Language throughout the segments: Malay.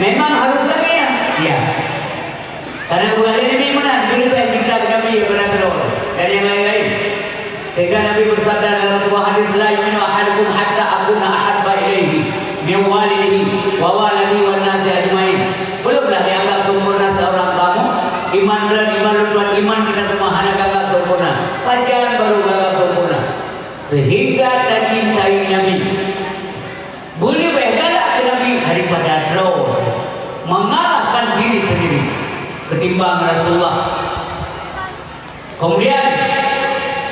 Memang harus lagi ya? Iya. Karena bukan Nabi benar, berita kita Nabi yang benar dan yang lain-lain. Sehingga Nabi bersabda dalam sebuah hadis, la yu'minu ahadukum hatta akuna ahabba ilaihi min walidihi wa waladihi wan nasi ajmain. Belumlah dianggap sempurna seorang kamu. Iman kita semua hanya gagap sempurna. Pacaran baru gagap sempurna. Sehingga tak cintai Nabi. Boleh bergalak ke Nabi daripada draw, mengalahkan diri sendiri ketimbang Rasulullah. Kemudian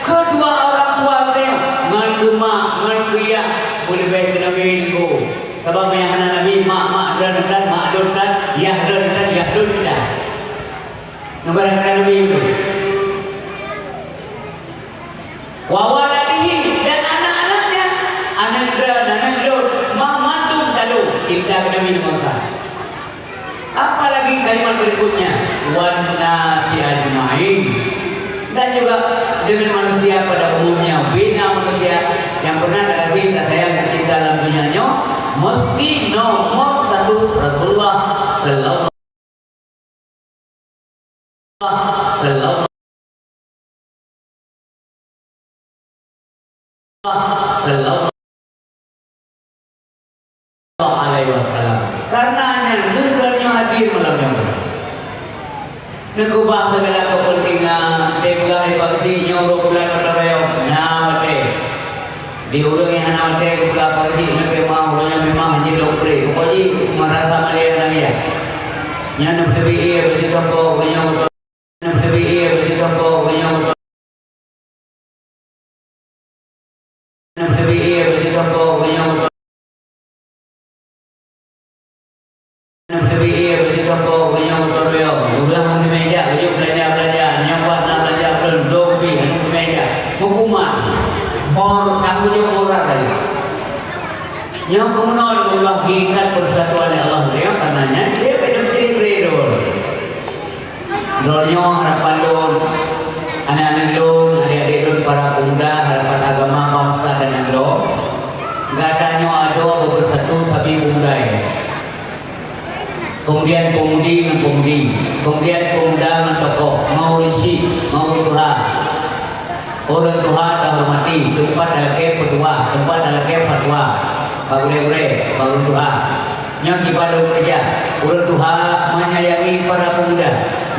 kedua orang tua beliau ngan ke mak ngan ke ya boleh baik ke Nabi itu. Sebab yang kena Nabi mak dan ya dan. Negara Nabi itu. Wa waladihi dan anak-anaknya, anak Lord, mantum lalu kita Nabi Musa. Apalagi kalimat berikutnya, wan nasi ajmain. Dan juga dengan manusia pada umumnya, bina manusia yang pernah kasih sayang dan cinta dalam dunianya, mesti nomor satu Rasulullah sallallahu alaihi wasallam. Karena hanya tujuannya hadir malam yang negubah segala kepentingan dibegari pagi nyuruh bulan berlayong nawate diurungi hanawate kebelah pagi sampai mau yang memang hanya lokre pokoknya merasa malia lagi ya yang lebih iya begitu kok punya lebih iya begitu kok punya lebih iya begitu kok punya lebih iya begitu kok punya udah mau di meja ujuk belajar nyapat nak belajar belum dobi di meja hukuman mor tanggung jawab orang tadi yang kemudian Allah hikat persatuan Allah dia katanya dia pada menjadi redor dornya harapan don anak-anak don adik-adik don para pemuda harapan agama bangsa dan negara gatanya ada bersatu sabi pemuda ini. Kemudian pemudi dengan pemudi, kemudian pemuda dengan tokoh, mau rinci, mau Tuhan. Orang Tuhan dah hormati, tempat lagi berdua, tempat lagi fatwa, bagure-gure, baru Tuhan. Yang ibadah kerja, orang Tuhan menyayangi para pemuda,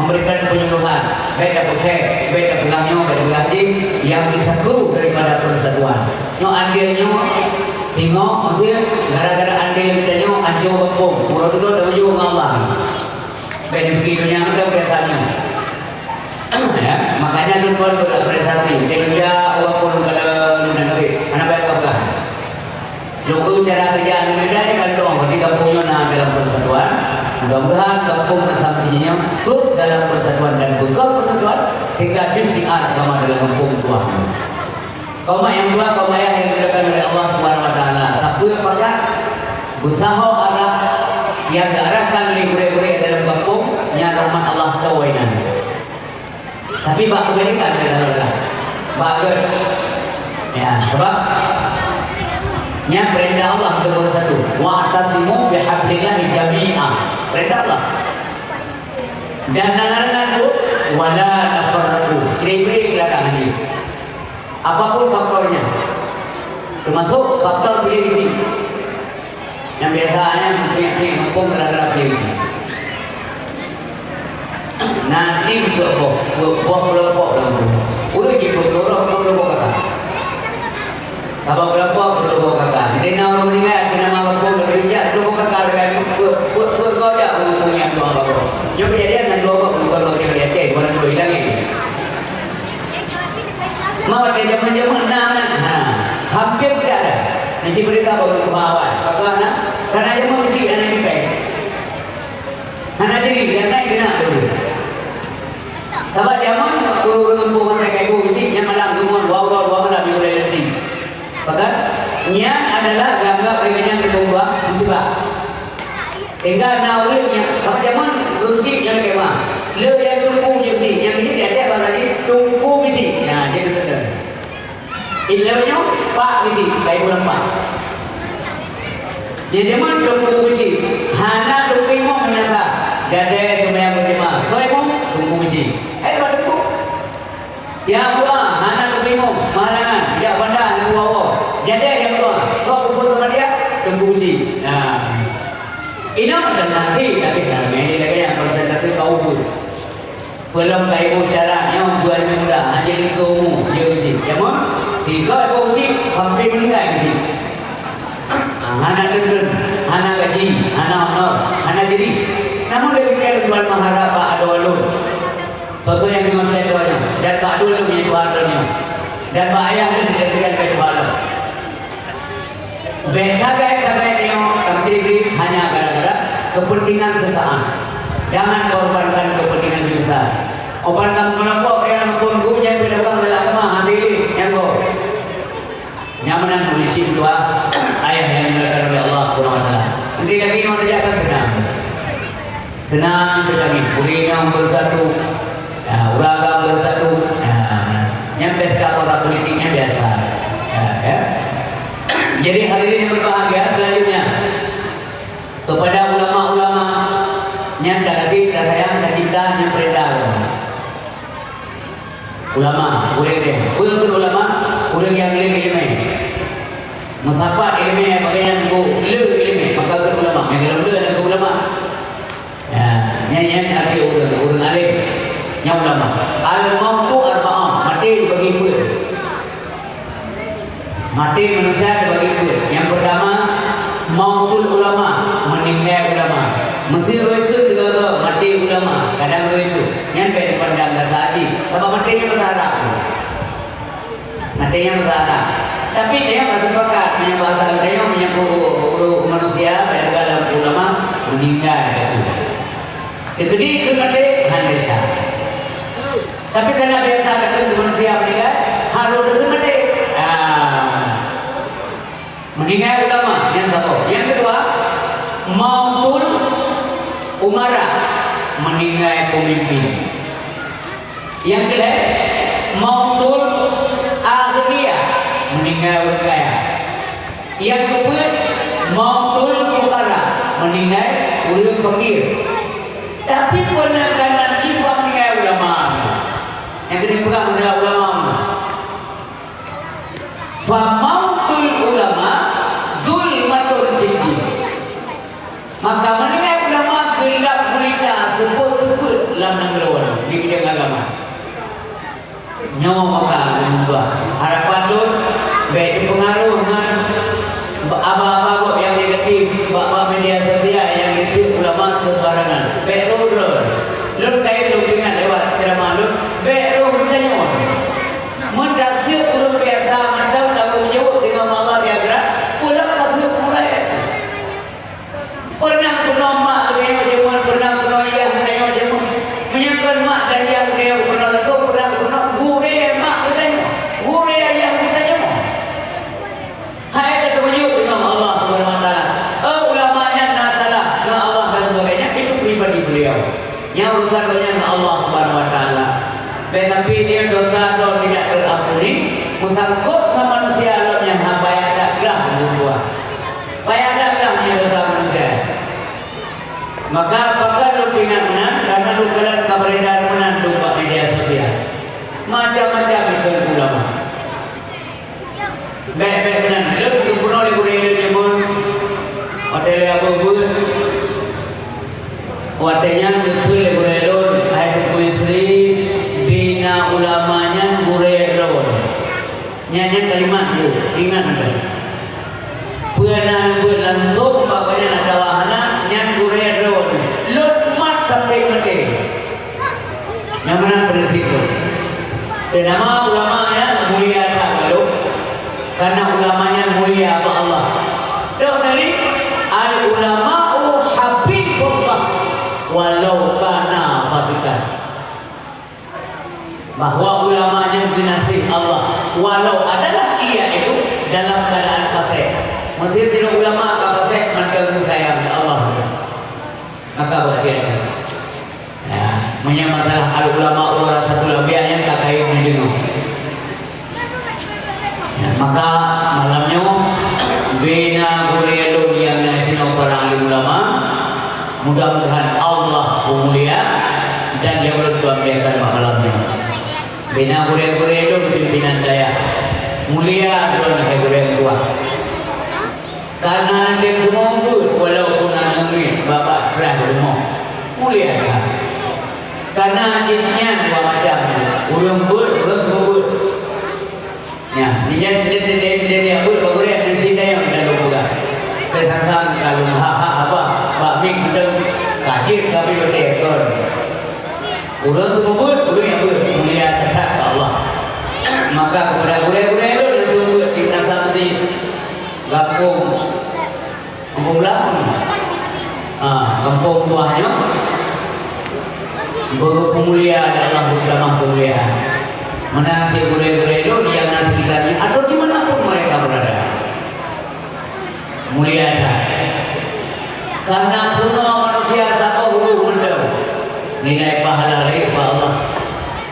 memberikan penyuluhan, beda putih, beda pelangnya, beda pelangji, yang bisa guru daripada persatuan. Yang andilnya Tengok maksudnya gara-gara andil kita nyo anjo bepung murah tu dah uju Allah. Beda begitunya ada biasanya. Ya, makanya tuan berapresiasi. Dia walaupun kalau negeri anak baik apa? Lugu cara kerja Indonesia ni kan dong ketika punya dalam persatuan. Mudah-mudahan kampung bersama-samanya terus dalam persatuan dan bekal persatuan sehingga disiar agama dalam kampung Tuhan. Kaum yang dua, kaum ayah yang dimuliakan oleh Allah Subhanahu Wa Taala. Satu yang pertama, usaha ada yang diarahkan oleh gure-gure dalam kampung, nya rahmat Allah tawainan. Tapi bak kebalikan ke dalam lah, bagus. Ya, sebab nya perintah Allah nomor satu. Wa'tasimu bihablillahi jami'ah. Perintah Allah. Dan dengarkan tu, wala tafarraqu. Ciri-ciri keadaan ini. Apapun faktornya, termasuk faktor pilih isi yang biasanya mungkin ngepung gara-gara pilih isi. Nanti buah kelompok kamu, udah jemput kelompok kakak. Kalau kelompok kakak, jadi nak orang meninggal kena mabuk bekerja kelompok kakak dengan bergoda mengumpulnya dua kelompok. Yang kejadian dengan kelompok bukan yang dia cek, bukan yang hilang ini. Mau ada zaman-zaman hampir tidak ada. Nanti berita baru awal. Bagaimana? Karena dia mau uji anak ini baik. Anak jadi dia naik kena dulu. Sebab zaman guru dengan bukan saya kayak guru uji yang malam dua malam di mulai nanti. Bahkan niat adalah gagap dengan yang berbuat musibah. Sehingga naurnya sebab zaman guru uji yang kayak mah. Le yang tunggu je uji yang ini dia cakap tadi tunggu uji. Ya jadi betul. Ilmunya Pak isi kayak bulan Pak. Jadi mana tunggu isi, hana tunggu Jadi semua berjemaah. Soalnya tunggu si. Dapat tunggu. Yang kedua, anak berjemaah mahalangan. Tidak pandang nak bawa. Jadi yang kedua, so foto sama dia tunggu si. Nah, ini ada nasi tapi ini lagi yang presentasi kau pun. Belum kaya ibu syarat yang buat muda hanya lingkumu dia si. Ya mon? Si kau ibu si sampai meninggal si. Anak dendun, anak gaji, anak honor, anak diri. Namun dia fikir jual mahara Pak Adolun. Sosok yang dengan pelajarnya dan Pak Adolun yang Tuhannya dan Pak Ayah yang dikasihkan ke Tuhan. Sagai tengok tapi hanya gara-gara kepentingan sesaat. Jangan korbankan kepentingan besar. Obat kamu kelompok yang pun gunya pedagang dalam agama hati yang go. Nyamanan polisi dua ayat yang dilakukan oleh Allah Subhanahu Wa Taala. Nanti lagi orang dia akan senang lagi. Kurina bersatu, uragam bersatu. Yang pesta para politiknya biasa. Ya. Jadi hadirin yang berbahagia selanjutnya kepada ulama-ulama yang tak kasih, tak sayang, tak cinta, yang perintah ulama, ulama, orang yang ilmu. Musafat ilmu pakaian go ilmu maka ulama yang ilmu ada ulama yang arti orang alim yang ulama al mautu arba'ah mati bagi dua mati manusia bagi dua yang pertama mautul ulama meninggal ulama mesti itu juga mati ulama kadang itu yang pandang gasati apa matinya berharap tapi dia tak sepakat yang bahasa dia menyangkut manusia dan dalam ulama meninggal itu di mati handesa tapi karena biasa ada manusia meninggal harus itu mati meninggal ulama yang satu yang kedua mautul umara meninggal pemimpin yang kedua mautul aghnia meninggal orang kaya. Yang kedua mautul fuqara meninggal orang fakir. Tapi penekanan ibu meninggal ulama. Yang kedua pegang adalah ulama. Fa mautul ulama zulmatun fid. Maka meninggal ulama gelap gulita sebut-sebut dalam negara di bidang agama. Nyawa maka mengubah harapan lu baik pengaruh dengan abang-abang yang negatif bab media sosial yang diisi ulama sembarangan baik lu kait lu dengan lewat ceramah lu baik lu bertanya mendasir ulun biasa mandau tak menjawab dengan Allah dia gerak pulang kasih pulai pernah penuh mak dia jamuan pernah penuh ayah dia jamuan menyangkut mak dan dia pernah lagu pernah gure mak katanya gure ayah katanya hai ada tunjuk dengan Allah Subhanahu Wa Taala ulamanya natalah dengan Allah dan sebagainya itu pribadi beliau yang urusan dengan Allah Subhanahu Wa Taala tapi dia dosa tidak terampuni musangkut dengan manusia alamnya hamba yang tak gelah membuat payah tak gelah dosa manusia maka apakah lu ingat menan karena lu kalian kabaridar menan dumpak media sosial macam-macam itu ulama baik-baik menan lu pernah lihat jamun hotel abu-abu watenya betul gurelon ada kuisri bina ulamanya gurelon nyanyi kalimat tu ingat anda pernah langsung bapaknya ada wahana yang gurelon lutmat sampai mati yang mana prinsip tu dan nama ulamanya mulia tak kalau karena ulamanya mulia apa Allah tahu dari al ulama'u habibullah walau kana fasikan bahwa ulamanya dinasih Allah walau adalah ia itu dalam keadaan fasik masih tidak ulama fasik mendengar sayang Allah maka berhati-hati menyangkut masalah al ulama warasatul anbiya yang tak kait mendengar maka malamnya bina gurelun yang nasina para alim ulama mudah-mudahan Allah mulia dan yang belum tuambiakan malamnya. Bina gure-gure itu pimpinan daya mulia adalah gure tua. Karena nanti semua walaupun anak bapak kerah rumah mulia kan. Karena jinnya dua macam, urang bud. Ya, dia bud bagure dan sida yang dalam buka. Pesang kalau apa Pak Ming sedang kajir kami bertekor. Urang semua bud yang bud mulia tetap Allah. Maka kepada gure-gure itu dia bud di nasa putih kampung belakang. Kampung tuahnya berpemulia Allah utama kemuliaan. Mana si gure-gure itu di yang sekitarnya atau dimanapun mereka berada mulia karena punya manusia siapa hulu mendem nilai pahala dari Allah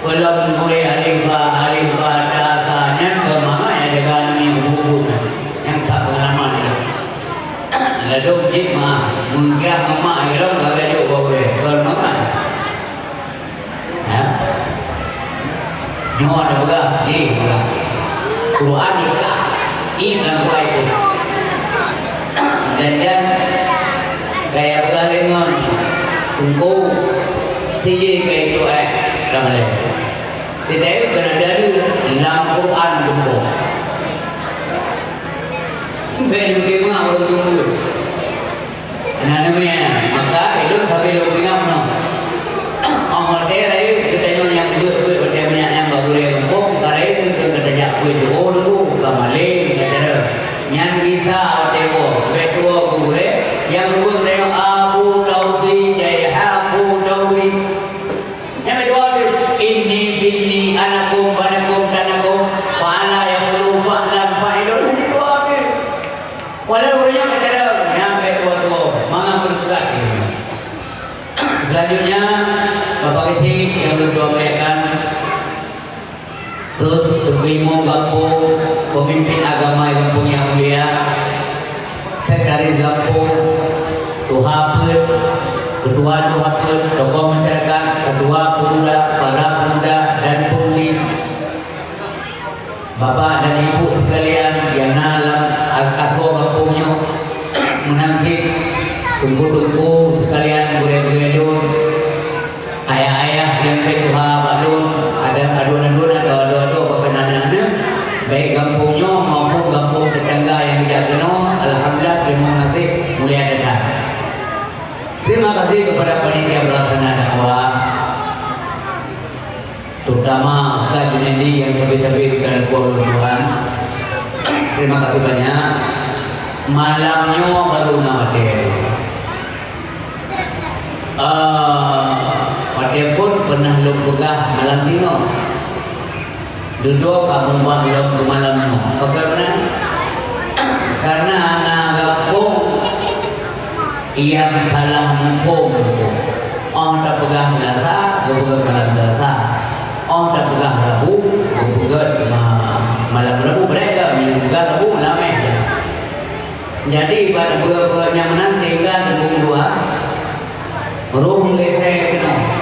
walau gure alih dasarnya kemana ya jaga ini buku yang tak pengalaman lalu jima mengira mama iram gak jauh gure kerana nyawa ada begah, begah. Quran nikah, ini dalam Quran itu. Dan kayak begah dengan tunggu siji kayak itu ramai. Tidak itu kena dari dalam Quran tunggu. Bagi bagaimana orang tunggu. Namanya maka hidup sampai lebih ngam. Orang terai kita yang ber banyak yang bagure kampung karai itu kita jak kuih dulu kamale kita nyan bisa tewo betuo gure yang guru tengok Abu Tausi Jaya Abu Tausi yang kedua ini anakum banakum danakum fa'ala yaqulu fa'lan fa'ilun ini dua ni walau gurunya kita yang betuo mana bergerak selanjutnya Bapak Kisi yang berdua melihatkan terus berkimung kampung pemimpin agama kampung yang mulia sekretaris kampung tuhapun ketua tokoh masyarakat ketua pemuda para pemuda dan pemudi bapak dan ibu sekalian yang dalam al-kaswa kampungnya menangkip tunggu sekalian gure-gure ayah-ayah yang bertuha balun ada aduan-aduan atau adu-adu perkenalan baik kampungnya maupun kampung tetangga yang tidak kenal. Alhamdulillah terima kasih mulia datang. Terima kasih kepada panitia pelaksana dakwah terutama Ustaz Junaidi yang sabi-sabi dengan Tuhan. Terima kasih banyak. Malamnya baru nawate. Telepon pernah lu pegah malam tino duduk kamu malam ke malamnya karena anak kampung yang salah mufum tak pegah lasa pegah malam lasa tak pegah rabu pegah malam rabu mereka pegah rabu lameh jadi pada pegah-pegahnya menanti kan dua room saya kenal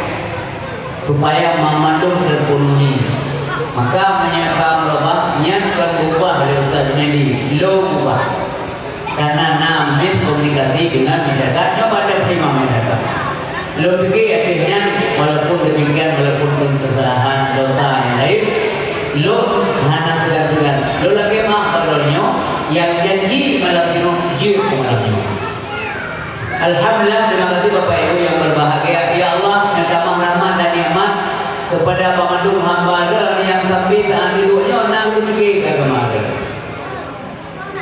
supaya memandung terpenuhi maka menyatakan melobah niatkan ubah oleh Ustaz Junaidi lo ubah karena namis komunikasi dengan masyarakat coba ada terima masyarakat lo fikir akhirnya walaupun demikian walaupun kesalahan dosa yang lain lo hanya segan-segan lo lagi maaf padanya yang janji malam itu jir malam itu. Alhamdulillah, terima kasih Bapak Ibu yang berbahagia. Ya Allah, tambah rahmat dan nikmat kepada pemandung hamba yang sampai saat hidupnya nak memiliki agama.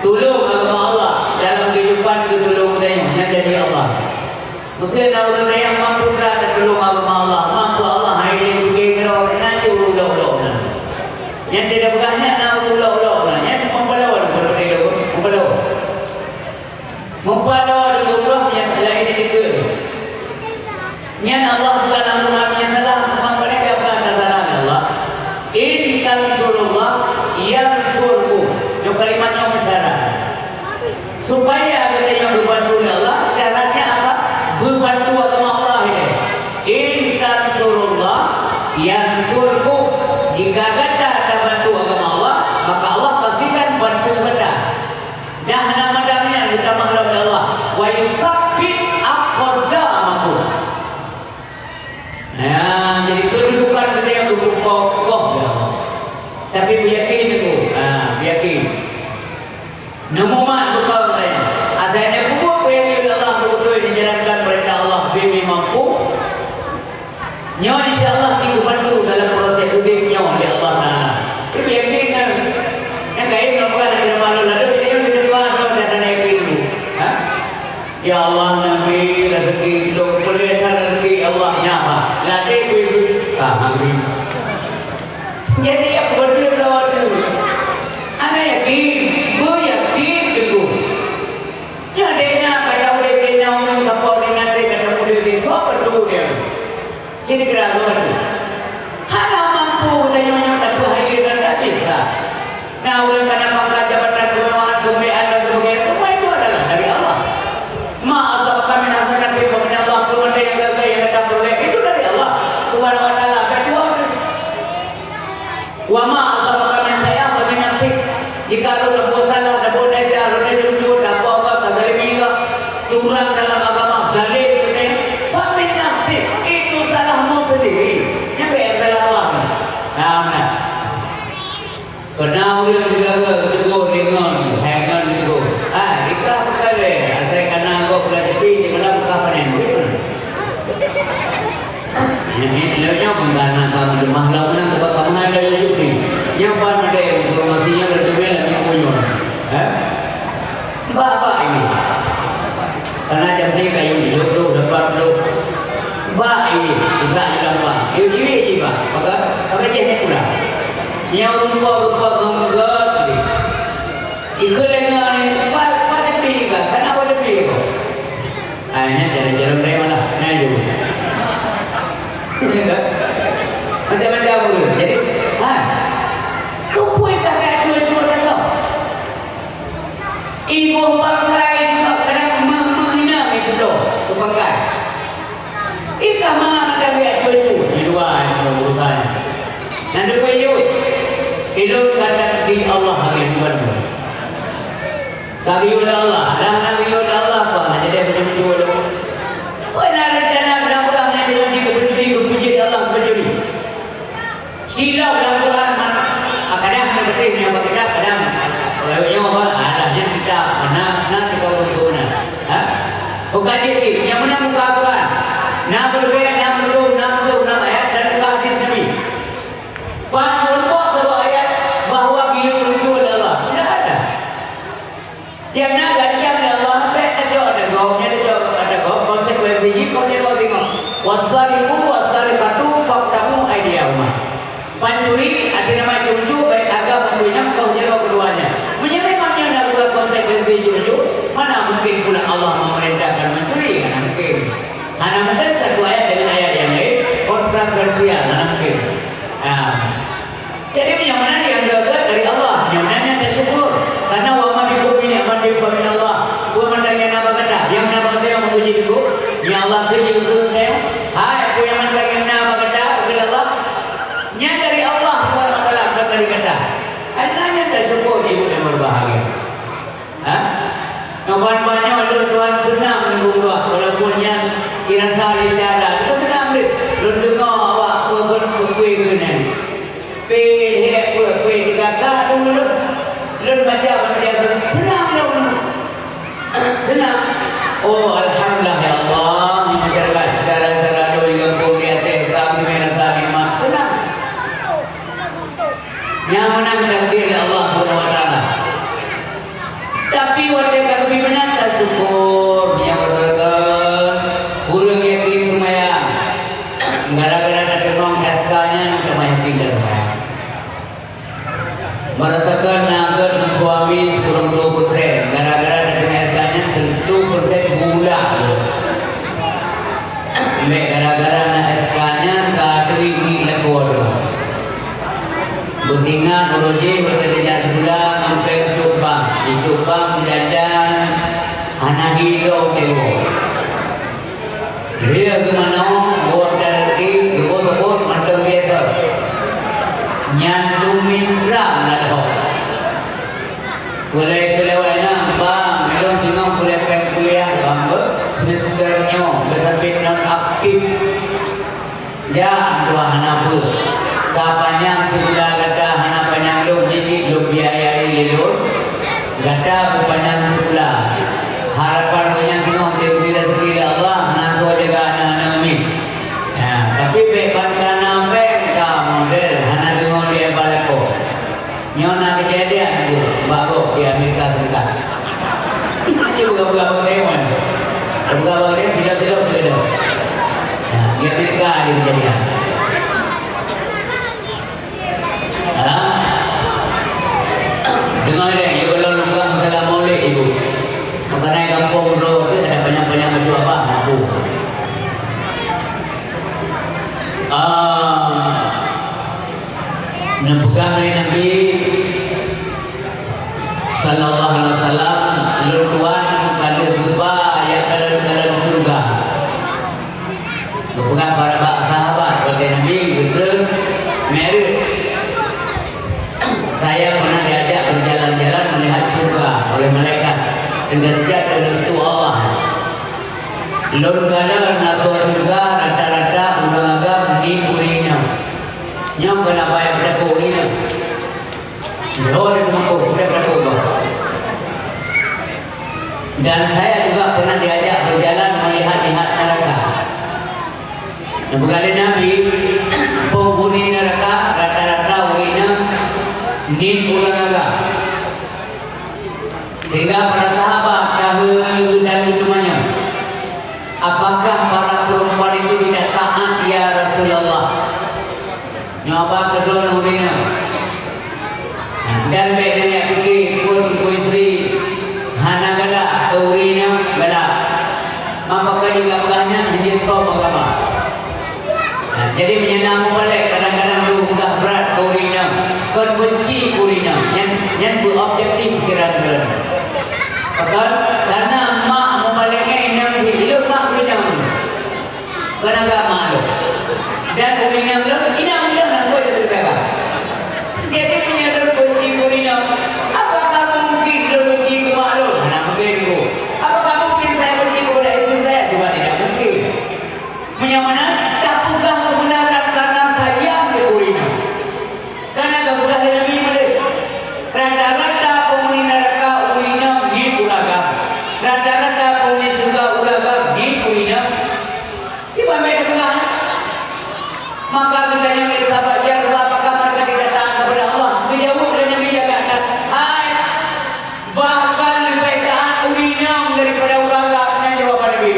Tolong agama Allah dalam kehidupan ketolong dayang jadi Allah. Mesti nak dayang mampu dan tolong agama Allah, mampu Allah hai ini fikir nanti ulang-ulang. Yang tidak berani nak ulang-ulang. Yang membawa membawa dengan yang salah ini juga. Yang Allah bukan ampunan yang salah, memang mereka bukan salah Allah. In tansurullah yansurkum. Itu kalimatnya syarat. Supaya kita yang berbantu Allah, syaratnya apa? Berbantu agama Allah ini. yutsabbit aqdamakum. Nah, jadi kedudukan kita yang kokoh ya. Tapi yakin itu, yakin. Nemu mak bukan tanya. Asalnya buat yang Allah betul dijalankan perintah Allah bibi mampu. Nyo insyaallah kita bantu dalam proses hidupnya oleh Allah Taala. Tapi yakin kan? Yang kaya bukan ada malu lalu ini yang kita buat dan yakin itu. Ya Allah Nabi rezeki lo pelihara rezeki Allah nyapa. Lade kuiku sahami. Jadi apa betul rawat itu? Ana yakin, yakin itu. Ya dena kata udah dena unu kapau dena te kata udah dena so betul dia. Jadi kira tu. Hana mampu tanya tak bahaya dan tak bisa. Nah orang kena pangkat jabatan kemewahan kemuliaan dan sebagainya semua itu adalah dari Allah. Ma asabaka min hasanati fa min Allah, belum ada yang gagal yang kata boleh itu dari Allah Subhanahu wa taala. Kedua, wa ma asabaka min sayyi'atin fa min nafsik. Jika lu berbuat salah, berbuat dosa, lu jujur, apa zalim juga, curang dalam agama, zalim kita, fa min nafsik, itu salahmu sendiri. Yang adalah Allah. Nah, Kenal dia tegur dengan hangan gitu. Ikah perkara. Saya kenal kau pula tepi di malam kau panen. Ini lewatnya penggana kau di mahal mana tempat kau mana ada juga. Yang pan ada informasinya berdua lagi punya. Bapak ini. Karena jam ni kayu hidup tu dapat tu. Bapak ini bisa jalan pak. Ini juga. Maka apa jadi pula. Yang rupa-rupa genggat ni. Ikelengan ni apa tepi juga. Kenapa tepi kau? Ini jarang-jarang saya mana? Ini juga. Macam-macam pun. Jadi, kau pun kakak cuaca kau. Ibu pakai juga kadang menghina itu tu. Tu pakai. Ika mana ada biar cuaca. Di luar ini urusan. Nanti pun ilmu kata di Allah yang benar. Kagiyun Allah, dah kagiyun Allah apa? Nak jadi betul-betul. Benar rencana berapa nak jadi berpuji Allah berpuji. Silau dalam Quran kadang ada betul yang kita kadang kalau yang apa adanya kita benar kita betul benar. Bukan jadi yang mana muka Quran. Nak berbeza 66 ayat dan muka hadis Nabi. Panjang ayat bahawa dia muncul Allah tidak ada. Yang nak gantian Allah mereka jauh ada gau konsekuensi kau jadi tengok. Wasariqatu faqtahu aydiyahuma. Pencuri ada nama jujur baik agak mempunyai kau jadi keduanya. Memangnya nak buat konsekuensi jujur mana mungkin pula Allah memerintahkan mencuri mana mungkin. Hanya mungkin satu ayat dengan ayat yang lain kontroversial mana mungkin. Jadi yang mana yang gagal dari Allah, yang mana yang syukur. Karena wa ma bikum min ni'matin fa min Allah. Wa man yang nama kata, yang nama kata yang memuji itu, ya Allah kerja ke dia. Hai, ku yang mana yang nama kata ke Allah. Yang dari Allah Subhanahu wa taala dari kata. Adanya tak syukur ibu yang berbahagia. Nampak banyak Tuhan senang menunggu doa walaupun yang kira sahih syahadat itu senang dia. Lu dengar awak kuih kena. Pih tiga dulu lu baca senang dulu senang. Oh alhamdulillah ya Allah ini terbaik cara-cara lu yang pun di atas kami merasa nikmat senang. Yang menang takdir Allah Subhanahu wa taala. Tapi waktu kami benar tak syukur yang berkata kurang yakin semaya gara-gara ada memang SK-nya cuma yakin semaya. Merasakan naga dengan suami kurang 20%. Gara-gara dengan SK-nya 10% gula. Gara-gara nak SK-nya tak tinggi lekor. Butingan uruji waktu dia sebulan sampai Cupang jajan anak hidup tengok. Dia ke mana buat rezeki gebos-gebos macam biasa. Nyantumin ram lah dah. Boleh kelewat nak bang, melon tengok kuliah semesternya bersabit non aktif ya dua hanapu kapanyang sebelah gata hanapanyang lum jadi lum biayai lelur gata bupanyang sebelah harapan punya tengok dia tidak sekila Allah nanti jaga anak-anak kami tapi beban kana peka model hana tengok dia balako nyona kejadian tu baru di Amerika Serikat ini buka-buka teman buka-buka dia tidak begitu di Amerika ada kejadian dengar dia ya kalau nak buat masalah maulid ibu maka naik kampung bro tu ada banyak-banyak baju apa aku Nebugah oleh Nabi Sallallahu Alaihi Wasallam Lutuan pada berubah yang dalam surga. Nebugah para sahabat pada Nabi Gudrun Merit. Saya pernah diajak berjalan-jalan melihat surga oleh malaikat dengan tidak restu Allah. Lun kala naswa surga rata-rata urang agam di urina. Nyam kenapa yang pada urina? Jauh dari mampu sudah pada. Dan saya juga pernah diajak berjalan melihat-lihat neraka. Nebugale Nabi penghuni neraka rata-rata urina di urang agam. Sehingga para sahabat tahu dan hitungannya. Apakah para perempuan itu tidak taat ya Rasulullah? Nyoba kedua nurina. Dan beda yang fikir pun istri hana gala urina bala. Apakah juga banyak hanya soal agama. Jadi menyenang balik kadang-kadang tu mudah berat urina. Kon benci urina. Yang berobjektif kira-kira. Karena mak membaliknya inang hidup mak inang karena agak malu dan inang inang nak buat itu juga jadi punya benci inang apakah mungkin benci malu nak mungkin itu apakah mungkin saya benci kepada istri saya juga tidak mungkin menyamana tak pugah kebenaran karena sayang ke inang karena kebenaran Nabi Muhammad rata-rata penghuni neraka inang di uragam rata-rata penghuni surga uragam di inang tiba mereka bilang maka kita yang sahabat ya Allah apakah mereka tidak taat kepada Allah menjawab oleh Nabi kata hai bahkan lebih taat inang daripada uragam yang jawapan Nabi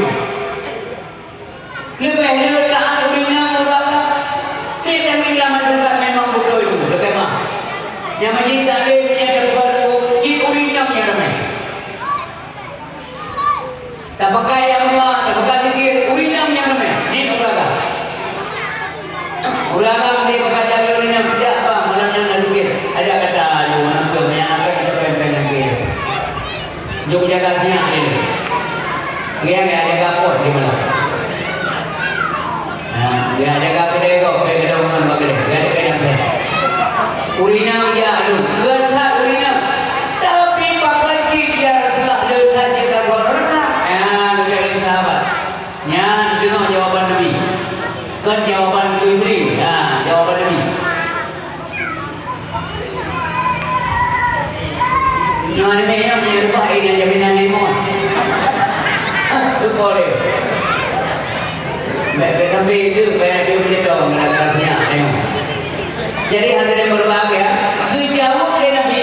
lebih taat inang uragam kita bilang masyarakat memang betul itu lebih mah yang menyiksa dia punya terbuat inang yang ramai tak pakai yang luar tak pakai zikir inang yang ramai ini uragam uragam dia pakai jadi inang tidak apa malamnya nak zikir ada kata you nak ke yang apa kita pempeng lagi jom jaga siang ini dia ada kapur di mana dia ada kapur dia kau pergi ke rumah bagi dia ada pedang saya urinam dia aduh gerhat urinam tapi pakai dia Rasulullah gerhat dia tak orang kita sahabat yang dengar jawapan Nabi kan jawapan itu istri jawapan Nabi yang Nabi yang menyerupah ini jaminan limon itu boleh baik-baik Nabi itu supaya dia beritahu mengenai rasanya jadi hadirin berbahagia dijawab oleh Nabi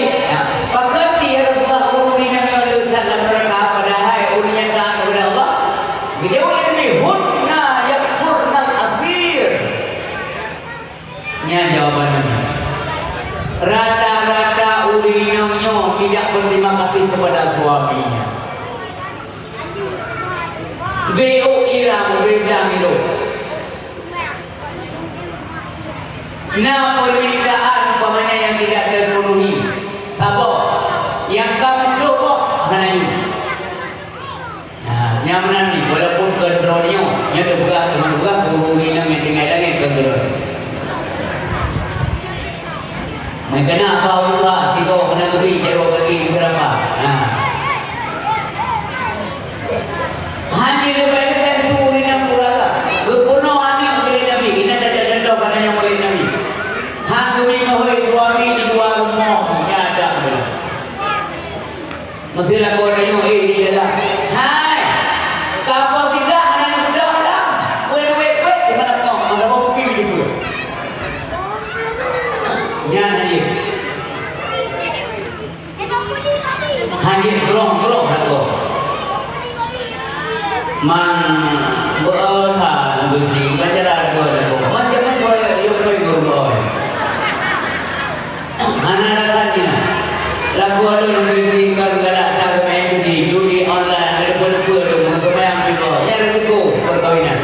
pakai ya Rasulullah urina yang letak dalam neraka padahal urinya taat kepada Allah dijawab oleh Nabi hunna yakfurnal asir nya jawaban Nabi rata-rata urinanya tidak berterima kasih kepada suaminya beo iramu berdang itu nah permintaan umpamanya yang tidak terpenuhi sabar yang kamu lupa hanya itu nyaman ni walaupun kontrolnya yang terbuka dengan buka buru minang yang tinggal lagi kontrol mereka nak apa umrah kita kena lebih jauh kaki berapa hanya berthan Gusti panjalan berlaku macam-macam yang perlu boy mana rasanya lagu ada Gusti kan galak tak main judi online ada pun-pun tu mengemayang juga ya resiko perkawinan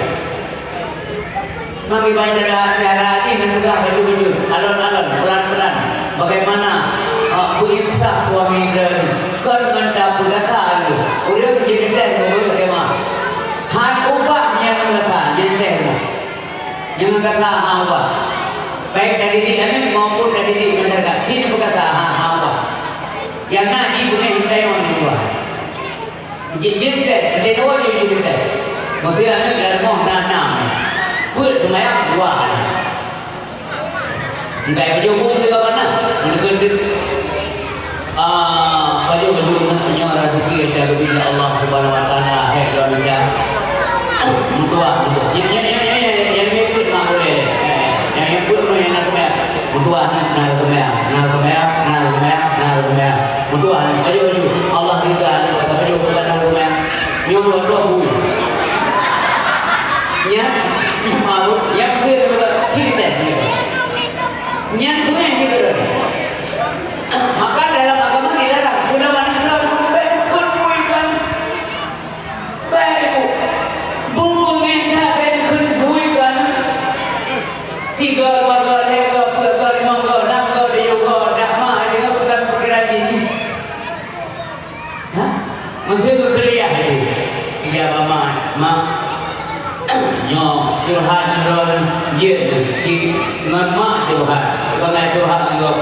mami panjalan cara ini menegak baju-baju alon-alon pelan-pelan bagaimana berinsaf suami dan kan mendapur dasar itu udah menjadi teh bagaimana han ubah yang mengatakan jadi teh yang mengatakan apa baik dari dia ini maupun dari dia masyarakat sini berkata apa yang nak ibu ni hindai orang tua jadi teh jadi dua jadi teh maksudnya anak dari mau nanam buat semayang dua enggak baju buku itu mana mendekat baju kedua punya rezeki dari bila Allah Subhanahu Wa Taala dan dia mutua yang ikut mak boleh yang ikut tu yang nak kemana mutua nak kemana mutua baju Allah ridha kata baju nak kemana yang dua bu yang malu yang sih cerita ni punya gitu maka dalam agama dilarang bila mana baik kunbuikan baik bumbu ngeca baik kunbuikan tiga warga lega perga lima enam ke juga dak mah dengan bukan perkara ini masih berkeliah ini iya mama nyok curhat dengan dia cik ngemak curhat sebagai curhat anggap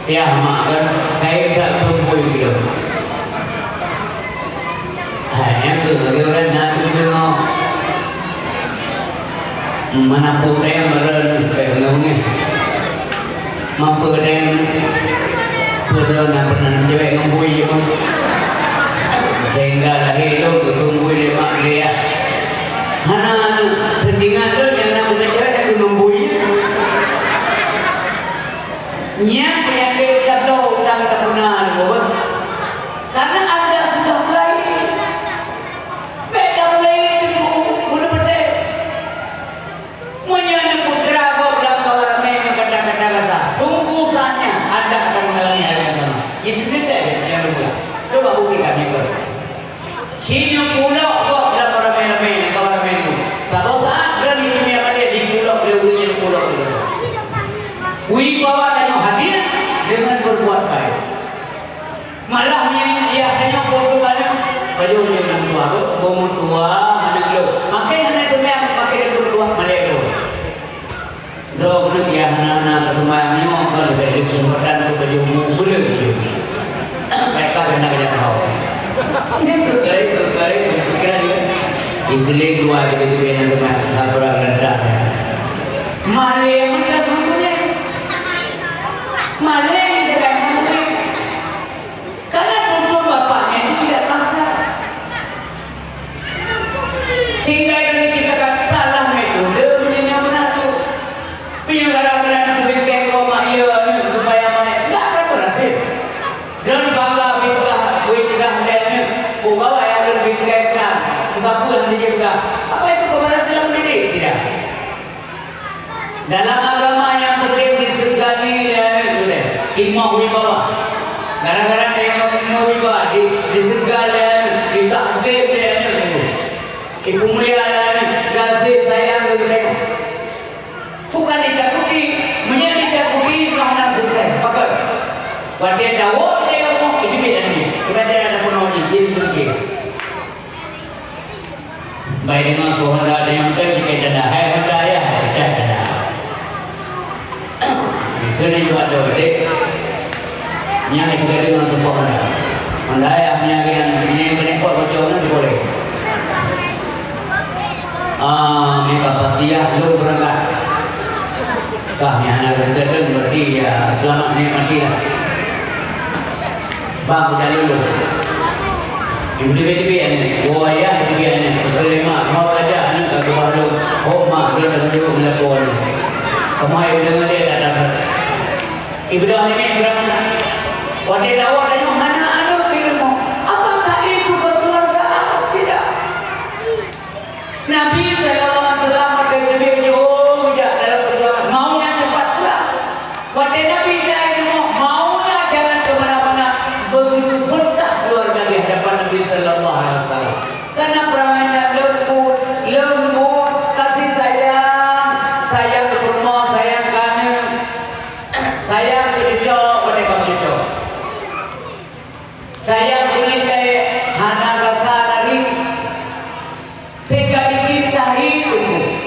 ya mak kan kayak tak kumpul gitu yang kemudian nanti kita mana pun yang beren kayak ngomongnya mampu yang beren yang pernah cewek kumpul pun sehingga lahir itu kumpul lemak dia mana sedingan tu yang nak punya cewek yang kumpul yang penyakit jatuh dan tak pernah karena anda sudah mulai beda mulai tunggu mudah betul menyana putra dalam kawaran yang kata-kata kata tunggu saatnya anda akan mengalami hal yang sama ini betul yang lupa coba buktikan itu sini pulau kok dalam ramai-ramai kawaran itu satu saat berani kimia kalian di pulau beliau-beliaunya di pulau wibawa dan hadir dengan berbuat baik malah dia hanya bodoh banyak baju yang tua bomo tua anak lo makin anak semua makin dia kedua malah lo dro nak ya anak semua ni kalau lebih kemudian tu baju belum mereka kena kerja tahu ini berkali pikiran dia iklim dua gitu dia nak apa rendah malah mana malah ini tidak mungkin karena tutur bapaknya itu tidak kasar sehingga ini kita kan salah metode punya benar tu punya gara-gara nak bingkai rumah ia ni supaya main tak akan berhasil dan bangga bingkai dia ni bawa yang lebih bingkai kan apa yang dia juga apa itu keberhasilan mendidik tidak dalam agama yang penting disegani dan imam wibawa gara-gara dia imam wibawa disegal dan ditakdir dan ibu mulia dan kasih sayang kepada bukan ditakuti menjadi ditakuti kerana sukses pakai wadah dawat dia ngomong itu beda ni kerajaan ada penuh ciri ciri baik dengan Tuhan ada yang penting kita dah hidayah kita dah kena juga ada dek yang kita dengan tempat anda yang yang kena buat macam mana boleh mereka pasti ya belum berangkat kami anak kita berarti ya selamat ni mati lah bang kita dulu yang tiba-tiba ni buaya tiba ni kelima mau aja anak ke baru mak dia dengan juga melakon kemain dengan dia tak ada ibadah ini berapa wadah dawat dan mana anu ilmu apakah itu berkeluarga tidak perangannya lembut, kasih sayang, sayang ke rumah, sayang kanan, sayang ke jejak, mereka jejak. Sayang beri kayak hana kasar dari sehingga dicintai tunggu.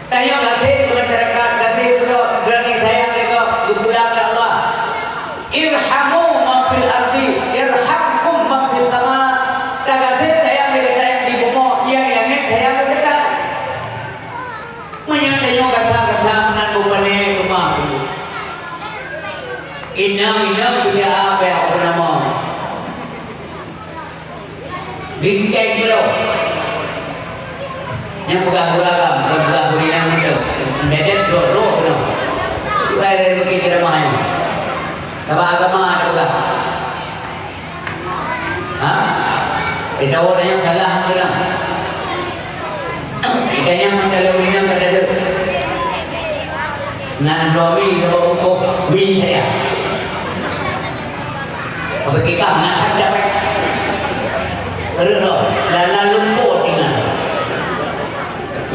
Tanya kasih ke masyarakat, kasih ke berani sayang mereka dipulang ke Allah. Irhamu man fil ardi, irhamkum man fis sama. Tak kasih sayang mereka yang di bumi, yang langit sayang mereka. Menyantainya kasar menan bupane rumah. Inam kerja apa yang nama bincang belum yang pegang beragam pegang berinang itu dedet dulu belum dari begitu ramai apa agama ada pegang kita ada yang salah belum kita yang mendalam berinang pada itu nak domi sebab untuk bin saya apa kita nak dapat terus dalam lumpur tinggal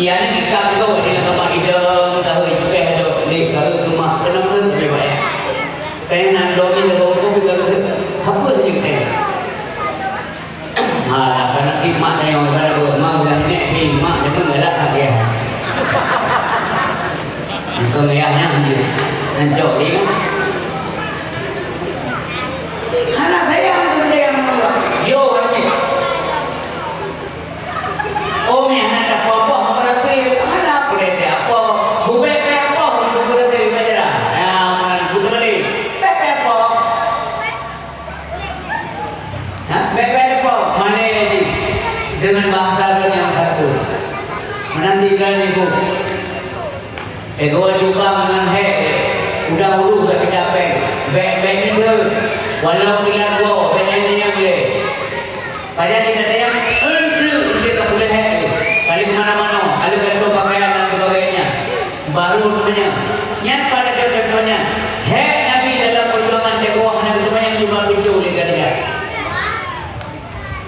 ia ni kita tahu dia nak apa hidung tahu juga ada ni kalau rumah kena pun lebih baik kaya nak domi sebab untuk juga apa saja kita karena si mak yang pada mau dah ni mak dia pun galak dia kau ngayahnya dia hancur dia karena saya menurut yang menurut yo ni oh ni anak tak apa merasa ada apa dia apa bubek apa bubek dari majalah mana bubek balik pepe apa pepe apa mana ni dengan bahasa yang satu menantikan ibu ego coba dengan udah dulu gak kita back ni tu walau bilang gua back ni yang boleh pada kita yang entru dia tak boleh paling mana-mana ada gantung pakaian dan sebagainya baru namanya nyat pada contohnya Nabi dalam perjuangan dakwah Nabi banyak juga pintu oleh dia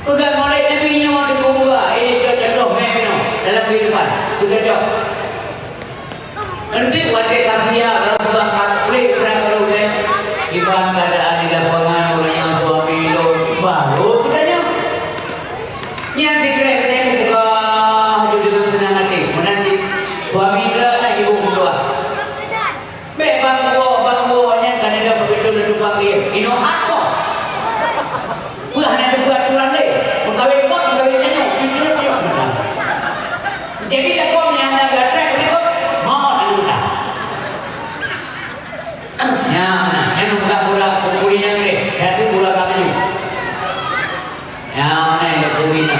pegang mulai Nabi nya di gua ini contoh dalam kehidupan kita jawab nanti wanita kasihan Rasulullah boleh kerana baru ibarat keadaan di lapangan orang yang suami lo baru katanya yang dikira katanya buka dengan senang hati menanti suami dia lah ibu berdua bangguanya kan ada begitu duduk pakai ino aku buah hanya buat tulang le mengkawin pot mengkawin tanya jadi lakukan yang ada gatek berikut yang buka-buka kurina ni satu buka kami yang mana yang kurina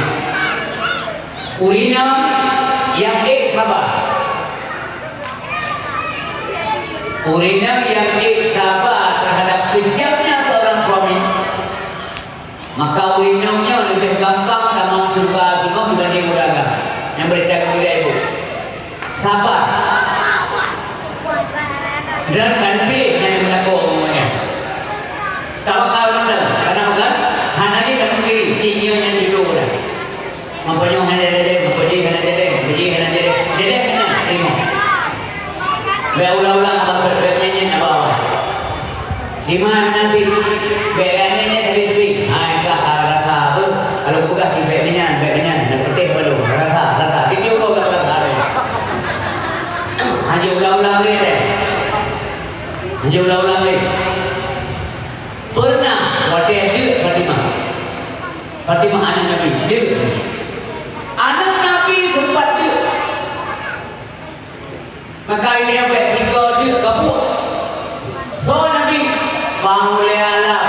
yang sabar kurina yang sabar terhadap kejamnya seorang suami maka kurinanya lebih gampang dalam surga tengok dibanding beragam yang berita kepada ibu sabar dan kan pilih yang berlaku umumnya kalau benar karena bukan hanya di dalam kiri cinya yang tidur dah mempunyai hanya jadi mempunyai hanya jadi kena terima berulang-ulang bakal bernyanyi nak bawa di mana nanti berannya tebi-tebi kah rasa apa kalau buka di berannya nak petik baru rasa dia ulang rasa hanya ulang-ulang dia ulang-ulang lagi pernah waktu ada Fatimah anak Nabi dia anak Nabi sempat dia maka ini yang baik tiga dia kapuk so Nabi pangulialah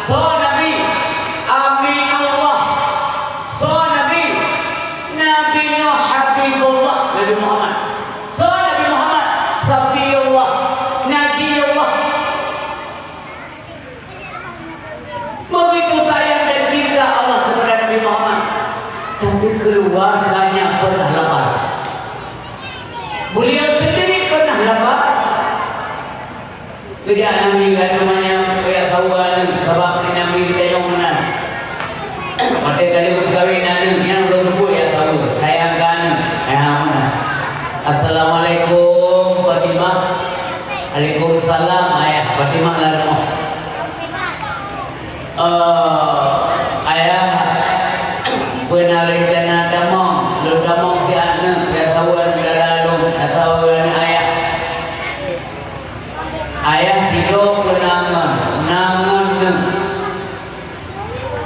so Nabi aminullah so Nabi Nabinya Habibullah Nabi Muhammad so Nabi Muhammad Safiyullah Najiyullah begitu sayang dan cinta Allah kepada Nabi Muhammad tapi keluarganya pernah lapar beliau sendiri pernah lapar kerja Nabi kan namanya kayak sawan sebab Nabi kita yang menang mati kalau kawin anu yang udah tunggu ya tahu sayang kan mana Assalamualaikum Fatimah. Waalaikumsalam ayah Fatimah larmo. Ayah benar rencana damong lu damong si anu ya sawan daralum atau ayah hidup benangan nangan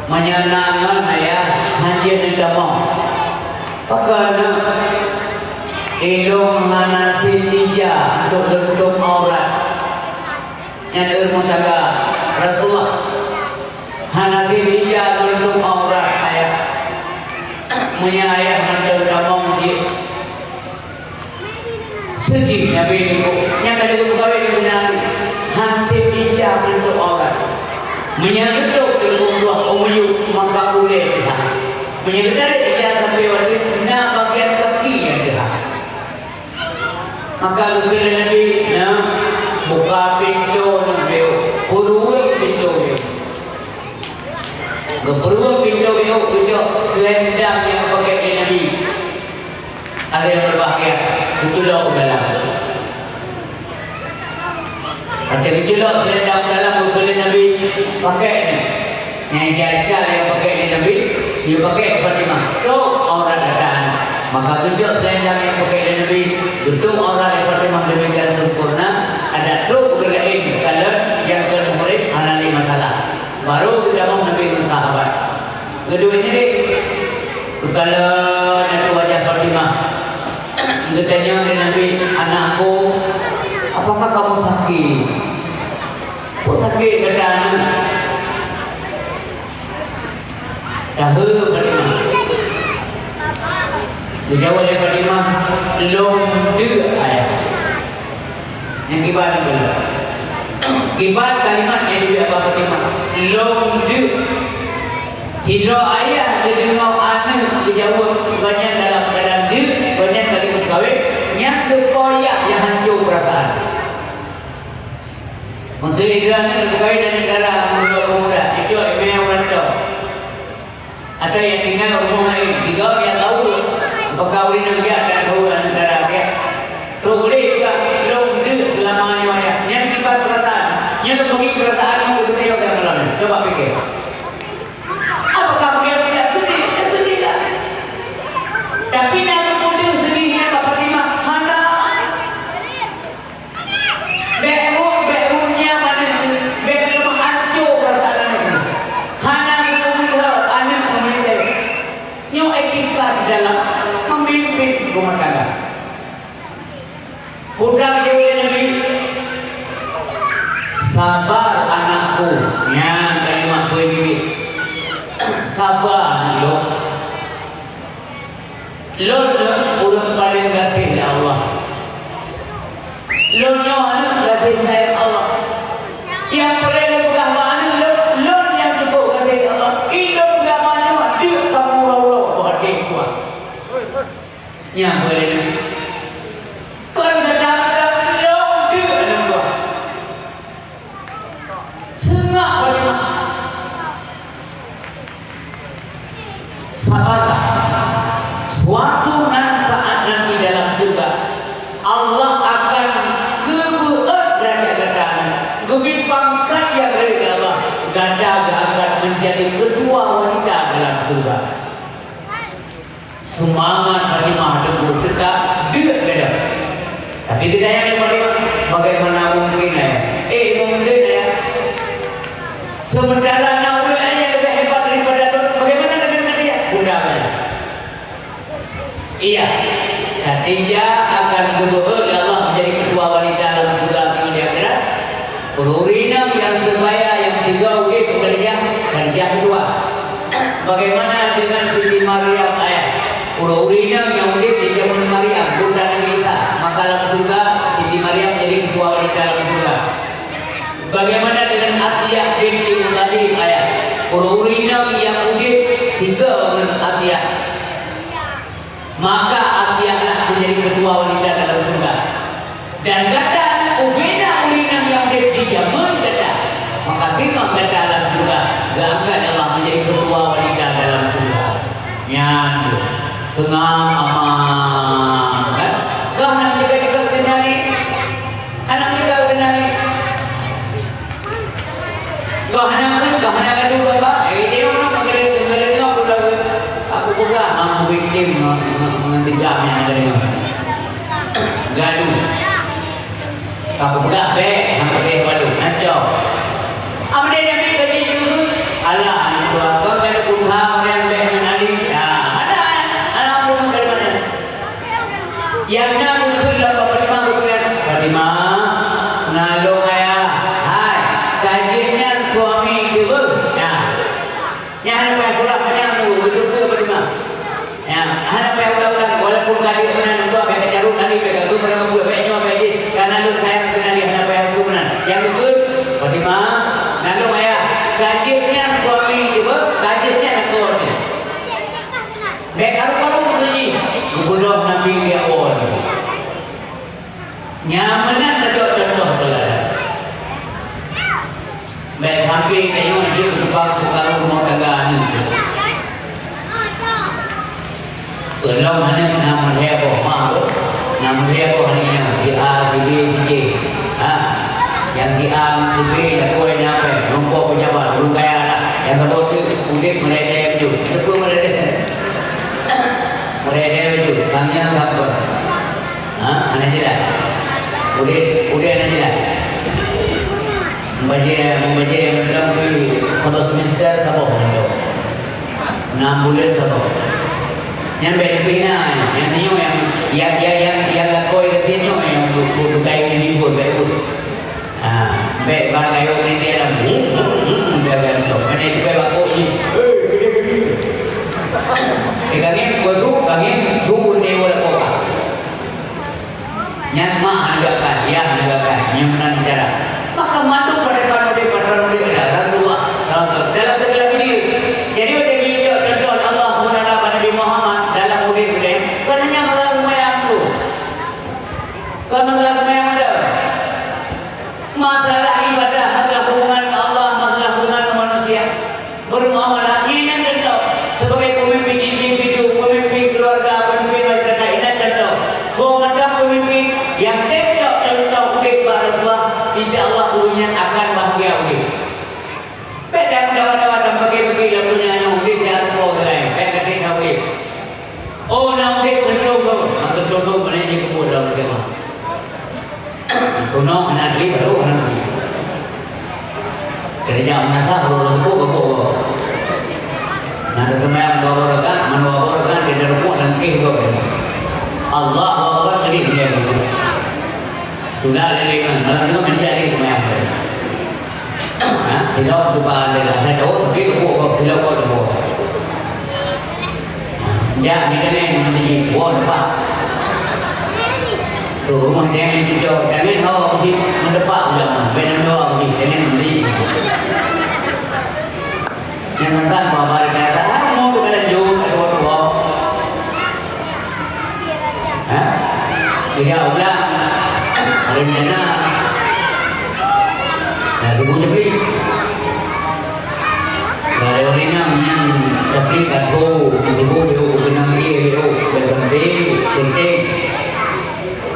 menyenangan ayah hanjir di damong pakana ilung hanasib tija untuk bentuk aurat yang ilmu taga Rasulullah hanasib tija bentuk aurat ayah menyayah bentuk damong di sedih Nabi ini yang kada kawin dengan hansib tija bentuk aurat menyeruduk di kumpulah umuyuk maka boleh menyeruduk dia sampai waktu na bagian kaki yang dia maka lukil Nabi na buka pintu Nabi puruang pintu dia puruang pintu dia pintu selendang yang pakai di Nabi ada yang berbahagia itulah dalam ada gejolak selendang dalam lukil Nabi pakai ni yang jasa yang pakai di Nabi dia pakai Fatimah tu orang ada maka tunjuk selendang yang pakai di Nabi itu orang yang Fatimah demikian sempurna ada truk lain kalau yang murid alami masalah baru kita mau Nabi dengan sahabat kedua ini kalau nanti wajah Fatimah bertanya ke Nabi anakku apakah kamu sakit kok sakit kata anak tahu Fatimah dijawab oleh Fatimah belum dia ayah yang kibat itu kibat kalimat yang diberi Fatimah belum dia sidra ayah terdengar anak dijawab banyak dalam keadaan dia banyak kali kawin yang supaya yang hancur perasaan maksudnya dia nak berkahwin dan negara pemuda itu yang orang tahu ada yang tinggal rumah lain jika dia tahu berkahwin dengan dia dan tahu negara dia terus boleh juga belum dia selamanya ya yang kibat perkataan yang pergi perkataan yang berbeda yang malam coba fikir apakah dia tidak sedih? Dia sedih tak? tapi nak kemudian sedihnya Pak Fatimah mana berunya mana beru hancur perasaan ini hana kemudian anak kemudian nyo etika di dalam memimpin rumah tangga putra dia Nabi sabar anakku yang kalimat gue ini sabar lo orang paling kasih Allah lo anak kasih sayang Allah yang boleh pegang mana lo yang cukup kasih Allah hidup selamanya dia kamu Allah buat dia kuat yang boleh kan kadang-kadang lo dia ada buat sengak Fatimah sabarlah suatu saat nanti dalam surga Allah akan kebeut derajat ganda gebit pangkat yang dari Allah ganda akan menjadi kedua wanita dalam surga semangat Fatimah teguh tetap dia ganda tapi kita yang Fatimah bagaimana mungkin ya mungkin ya sementara Naulanya lebih hebat daripada bagaimana dengan dia undangnya iya Khadijah akan kebeul Allah menjadi ketua wanita dalam surga di akhirat ururina yang sebaya yang tiga udah Khadijah kedua bagaimana dengan Siti Maryam ayah ururina yang udah tiga Maryam bunda Nabi Isa maka dalam surga Siti Maryam menjadi ketua wanita dalam surga bagaimana dengan Asiyah binti Mudahim ayah ururina yang udah tiga Asiyah maka Asiyahlah menjadi ketua wanita dalam surga dan kata ubena urina yang dijamin kata maka tinggal kata dalam surga gak akan Allah menjadi ketua wanita dalam surga Nyan sengam aman kan? Kau nak juga kenali, anak juga kenali. Kau nak tu bapa. Dia orang nak kenali kau pula. Aku juga mampu victim mengentigam yang ada ni. Gaduh. Aku pula baik, nampak dia balu, kacau. Apa dia nak pergi kerja juga? Alah, anak tu apa? Kata punha, orang baik dengan Ali. Anak punha dari mana? Yang nak usul lah Fatimah bukan. Fatimah, nalung ayah. Hai, kajiannya suami dia. Yang anak payah kurang banyak tu, betul ke Fatimah? Anak payah ulang-ulang, walaupun kadir benar dua, payah kecarut Ali, payah tu pada mampu, payah nyawa, payah dia. Karena lu sayang dengan Ali, anak payah tu benar. Yang kedua, Fatimah, nalung ayah. Kajiannya suami dia, kajiannya anak kau ni. Baik karu-karu tu je. Gubernur Nabi dia awal. Nyamanan tak contoh pula. Baik sampai tengok dia bertukar karu rumah tangga ni. Kalau mana nama heboh, maaf. Nama heboh ni si A, si B, si C. Yang si A dengan si B dah kau yang apa? Nombor pejabat, belum kaya lah. Yang kedua tu udik mereka baju. Lepas mereka baju. Kangnya apa? Anak jelas. Udik anak jelas. Membaca yang dalam sabah semester sabah hendok. 6 bulan sabah. Yang beda pina, yang senyum yang lakoi ke sini yang bukai menghibur baik. Baik bangkai orang ni dalam dalam tu. Mana itu baik aku ni. Kagin kagin tu dewa lakoi. Yang mah negakan, yang negakan, yang benar bicara. Maka mandu pada patrano dia Rasulullah dalam segala diri. Jadi dia contoh Allah SWT Nabi Muhammad dalam murid dia. Bukan hanya masalah semayang tu. Bukan masalah semayang ada. Masalah ibadah, masalah hubungan dengan Allah, masalah hubungan dengan manusia. Bermuamalah ini yang contoh. Sebagai pemimpin individu, pemimpin keluarga, pemimpin masyarakat ini contoh. So macam pemimpin yang tidak contoh udik Rasulullah, insya-Allah urunya akan bahagia udik. Beda mudah-mudahan bagi-bagi dalam dunia yang udik jangan tahu lain. Beda kita udik. Oh, nak udik contoh, maka contoh mana je kubur dalam kemah. Kuno anak diri baru anak diri. Kerja menasa baru lempu bapak. Nada semayang dua borokan, manua borokan di derpuk langkih bapak. Allah Akbar tadi dia. Sudah lelengan, malam itu menjadi semayang. Silap tu pada saya tahu tapi kau silap kau tu. Ya, ini dengan menjadi buat apa? Tu rumah dia yang cucuk dengan hawa mesti mendepak jangan benar hawa mesti dengan beli. Yang kan bawa kata, mau tu kalian jauh atau tua? Dia ulang rencana. Dah ibu beli. Kalau orang yang beli kado, ibu dia kenang dia bersambil penting.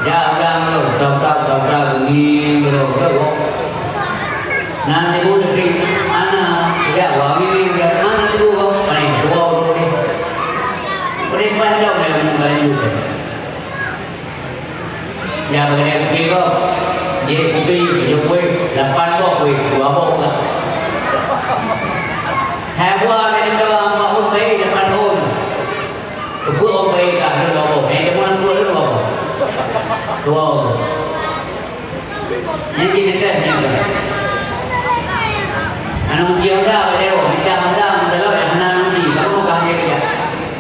Jangan tahu gini berapa. Nanti bu dari anak tidak wangi dari mana tu bu? Mana dua orang ni. Berapa dah boleh menggali juga. Ya bagaimana kita jadi putih jokowi 8 boy berapa kan? Hebat ni dah mahu pergi 8 tahun. Buku orang pergi kat berapa? Yang depan keluar berapa? Dua. Nanti kita ni. Anak ujian dah, kita dah, kalau anak uji, kamu kah dia kerja?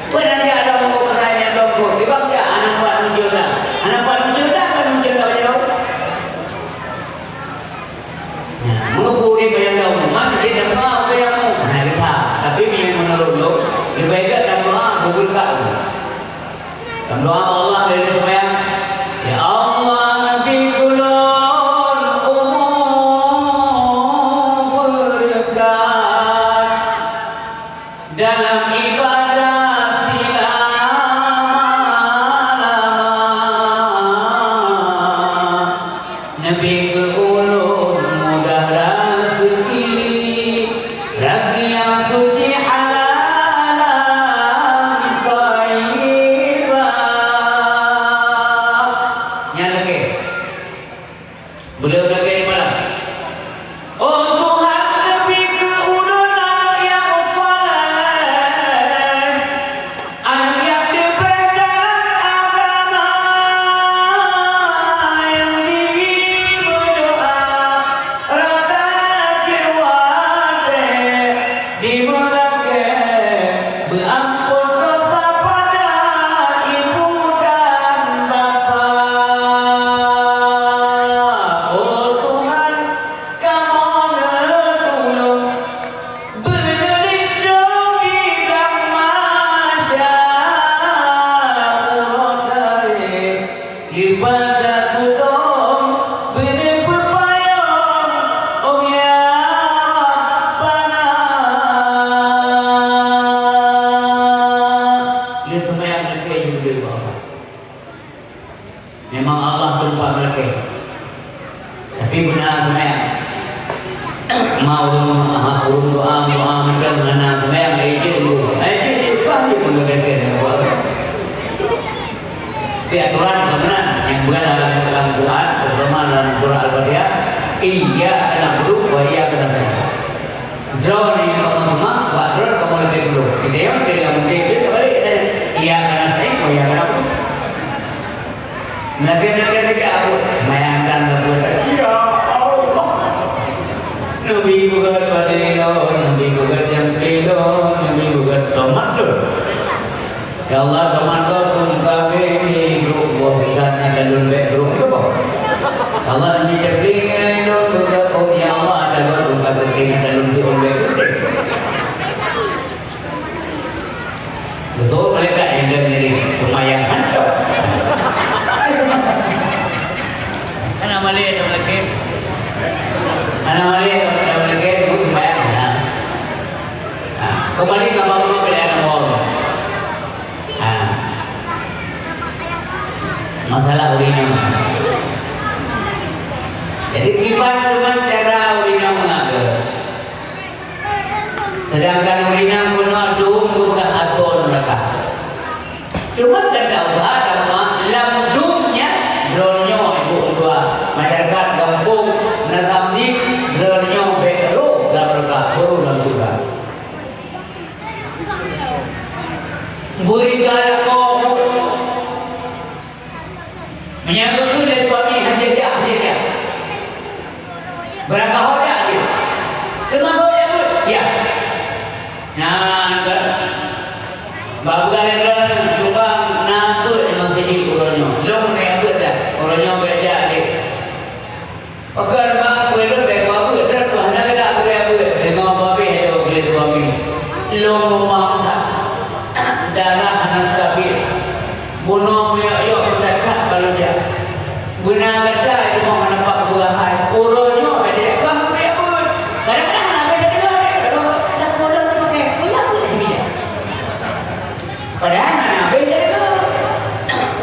Pernah dia ada mau pertanyaan doktor, tiba dia anak buat ujian dah, anak buat ujian dah kan ujian dah macam apa? Mengukur dia bayang dah, mana dia dah doa apa yang mau? Mana kita, tapi memang menurut lo, lebih baik dalam doa berberkat. Dalam doa Allah dari sembahyang. Ya Allah nabi kulun umur berkat dalam ibadah Al-Quran terutama dalam surah Al-Fatihah iyyaka na'budu wa iyyaka nasta'in. Draw ni kamu semua, buat draw kamu lebih dulu. Kita yang dalam dia kembali iyyaka nasta'in wa iyyaka na'budu. Nakir-nakir kita aku mayangkan kebuat. Ya Allah. Nabi bukan padilon, Nabi bukan jampilon, Nabi bukan tomatlon. Ya Allah tomatlo kami grup buah ikannya dalun baik grup tu apa? Allah Nabi jampilon bukan oh ya Allah ada grup bukan dalun diun baik grup. Betul mereka yang dari semayang hantar. Anak Malay atau lagi? Anak Malay atau lagi itu semayang hantar. Kembali ke bawah ke dalam bawah. Masalah urina. Jadi kipas cuma cara urina mengalir. Sedangkan urina guna dum bukan asal mereka. Cuma tidak ada lambungnya dronnya ibu dua masyarakat kampung nasamji dronnya beru dalam mereka baru langsung. Berikan kau menyangkut oleh suami hajat. Berapa hoja dia? Termasuk hoja pun? Ya. Nah, babu kalian cuba nakut memang sini uronyo. Long ni apa dah? Uronyo beda dia. Agar bang kuelo baik babu terus bahan ada apa apa dengan babi ada oleh suami. Long memaksa darah panas stabil. Bunuh yo berdekat kalau dia. Benar kata itu mau nampak keberahai. Uronyo beda. Kamu dia pun. Kadang-kadang nak beda dia. Dah kolor tu pakai. Punya apa dia? Padahal nak beda dia.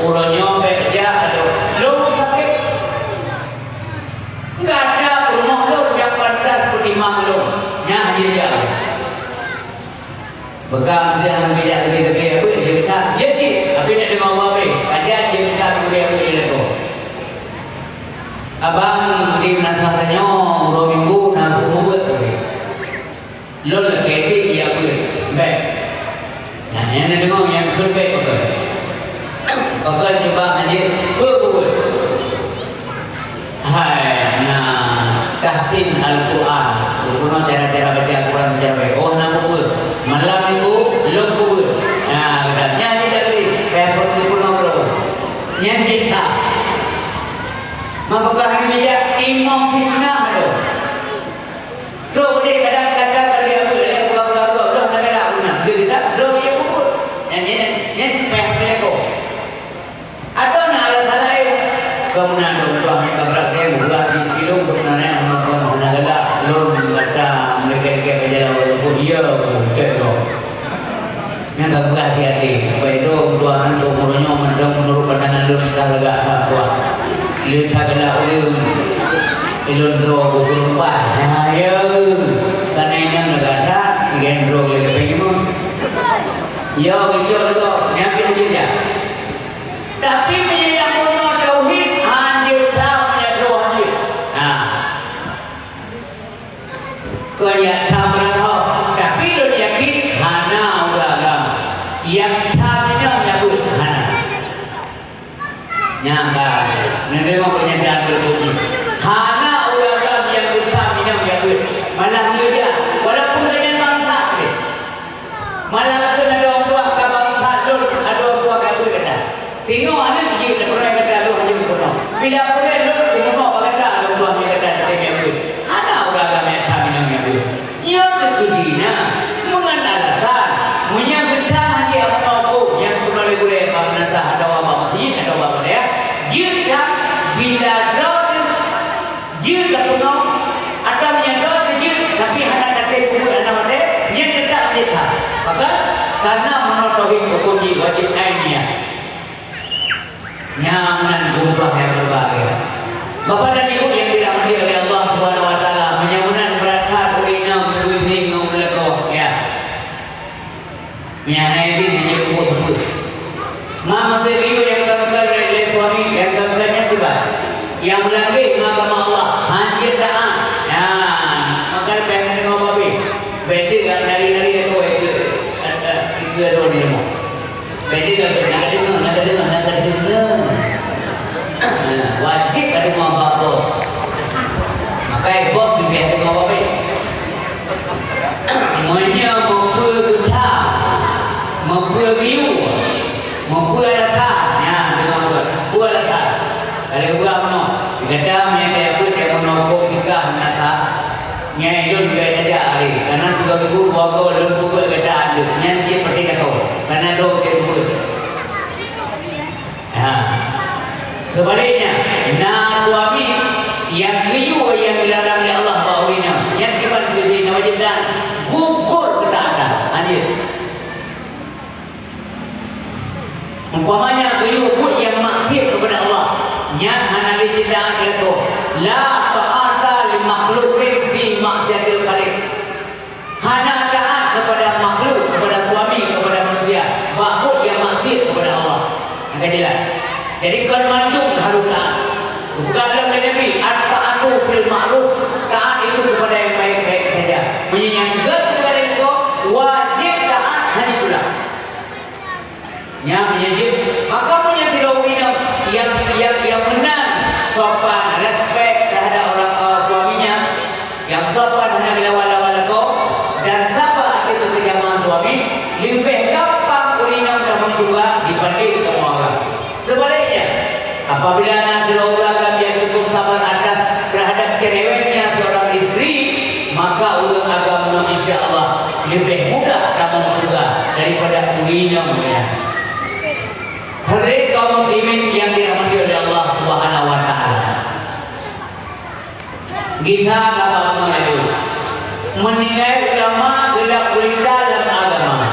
Uronyo beda ada. Lu sakit. Enggak ada rumah lu yang pantas ketimbang lu. Nah dia je. Begang dia bijak lagi apa dia kata, "Ya cik, tapi nak dengar babe." Ada dia kata boleh dia leko. Abang di nasarnya uro minggu nak buat tu. Lol kete dia apa? Baik. Nah, yang dengar yang kerbaik pakai. Pakai coba haji buat. Hai, nah, tahsin Al-Quran. Guna cara-cara baca Al-Quran secara baik. Oh, nak buat. Malam itu belum buat. Nah, nyanyi tadi. Kayak pergi pulau bro. Nyanyi tak. Mapakah hari meja imam fitnah tu. Tu boleh kadang-kadang dia buat lagi buka-buka belum nak ada guna. Dia tak belum dia buat. Nyanyi payah peleko. Atau nak alasan lain. Kemudian tuan yang kabrak dia buat di kilo kemudian nak ada belum kata mereka berjalan walaupun dia cek kau. Yang tak berhasil hati. Supaya itu tuan tu menurut pandangan lu dah lega tak kuat. Lihat kena ilun draw buku lupa. Ya, karena ini nggak ada, ingin draw lagi pengen. Ya, kecil tu, nyampe aja. Tapi menyedak punya tauhid, anjir punya draw anjir. Nah, kaya tak beratahu. Tapi lu yakin, hana udah agama. Yang cabnya menyebut hana. Nyangka. Nanti mau penyataan berbunyi. Hana ulagam yang besar minum yang ber. Malah dia, walaupun kalian bangsa, malah kena ada orang tua ke bangsa dulu, ada orang tua ke ber kata. Sehingga ada biji orang kata lu hanya berkono. Bila boleh lu berkono kata ada orang tua yang kata yang ber. Hana ulagam yang besar minum yang ber. Yang kedina, mengenal alasan, menyangkut haji apa tahu yang pernah lebih menasah ada apa masjid ada apa dia. Jika bila draw jika puno atau menyadar jika tapi hendak datang kubur anak dia dia tetap menjadi maka karena menotauhi kepuji wajib ainnya nyaman gumrah yang berbahagia. Bapak dan Ibu yang dirahmati oleh Allah Subhanahu wa taala, menyambungan berathat urina berwisi ngomleko ya. Nyana ini hanya kubur. Mama teriu yang gagal oleh suami yang gagalnya tiba. yang lagi agama Allah hajat taat. Ya, maka pengen dengar babi. Beda kan dari itu ada di rumah. Beda kan nak dengar. Wajib ada dengar bos. Maka bos biar dengar babi. Menya mempergetah, mempergiu, memperalasan. Ya, dengar beralasan. Kalau buat mana? Kata mereka apa dia menopok juga nasa. Nyai dun dia aja hari. Karena juga minggu wago lembu berkata ada. Nyai dia pasti kata. Karena do dia buat. Ya. Sebaliknya, na suami yang giyu yang dilarang oleh Allah bawina. Yang kibat itu wajib dan gugur ketaatan. Anjir. Umpamanya giyu pun yang maksiat kepada Allah. Nyat hanali tidak itu la ta'ata li makhluqin fi maksiatil khaliq. Hana taat kepada makhluk, kepada suami, kepada manusia, bahkan yang maksiat kepada Allah. Agak jelas. Jadi kan mandung harus taat. Bukan dalam Nabi at-ta'atu fil ma'ruf, taat itu kepada yang baik-baik saja. Menyanggut kepada itu wajib taat hanya itulah. Yang menyajib maka punya silawina yang menang sopan respect terhadap orang suaminya, yang sopan hendak lawan-lawan kau dan sabar itu kejaman suami lebih gampang urina kamu juga dibanding kamu orang. Sebaliknya apabila nasir orang yang cukup sabar atas terhadap cerewetnya seorang istri, maka urang agama insya-Allah lebih mudah kamu juga daripada urina ya. Hadirin kaum muslimin yang dirahmati oleh Allah Subhanahu wa taala. Kisah agama lagi. Meninggal ulama gelap gulita dalam agama.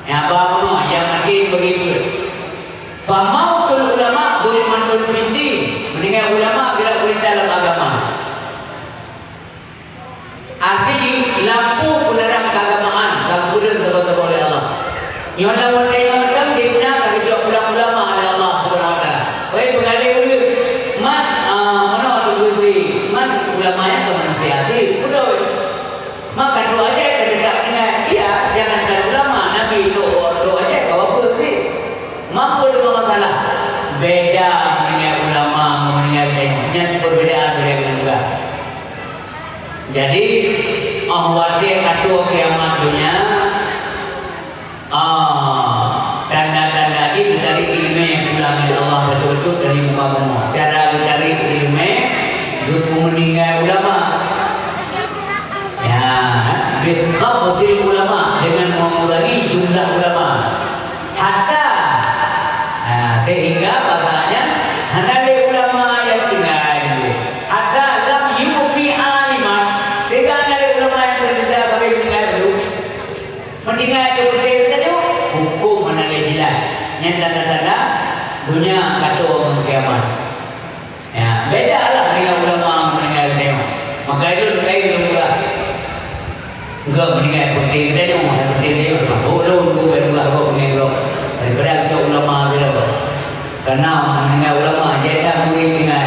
Ya apa yang mati begitu. Famautul ulama zulmatun fiddin. Meninggal ulama gelap gulita dalam agama. Artinya lampu penerang keagamaan yang bulan terbatas oleh Allah. Yang lawan yang digunakan kerja ulama oleh Allah Subhanahu wa taala. Baik bergali dulu. Mana tu isteri? Man ulama yang ke manusia sih. Betul. Maka doa aja tetap dengan dia jangan kan ulama Nabi doa aja kau sih. Mampu dua masalah. Beda mendengar ulama mendengar yang berbeda dari juga. Jadi ahwati atau kiamat dunia tanda-tanda itu dari ilmu yang pulang oleh Allah betul-betul dari muka bumi. Cara dari ilmu itu meninggal ulama. Ya, biqabdil ulama dengan mengurangi jumlah ulama. Hatta sehingga bahasanya handai ulama yang tinggal dulu. Hatta lam yubuki aliman. Tidak ada ulama yang berbeza kami tinggal dulu. Meninggal itu betul-betul hukum menalai hilang. Yang tanda-tanda dunia kata orang kiamat. Ya, beda lah dengan ulama meninggal tengok. Maka itu terkait juga. Enggak meninggal penting tengok, penting tengok. Tolong tu berdua kau meninggal. Daripada kita ulama bila apa? Karena meninggal ulama jatah murid tinggal.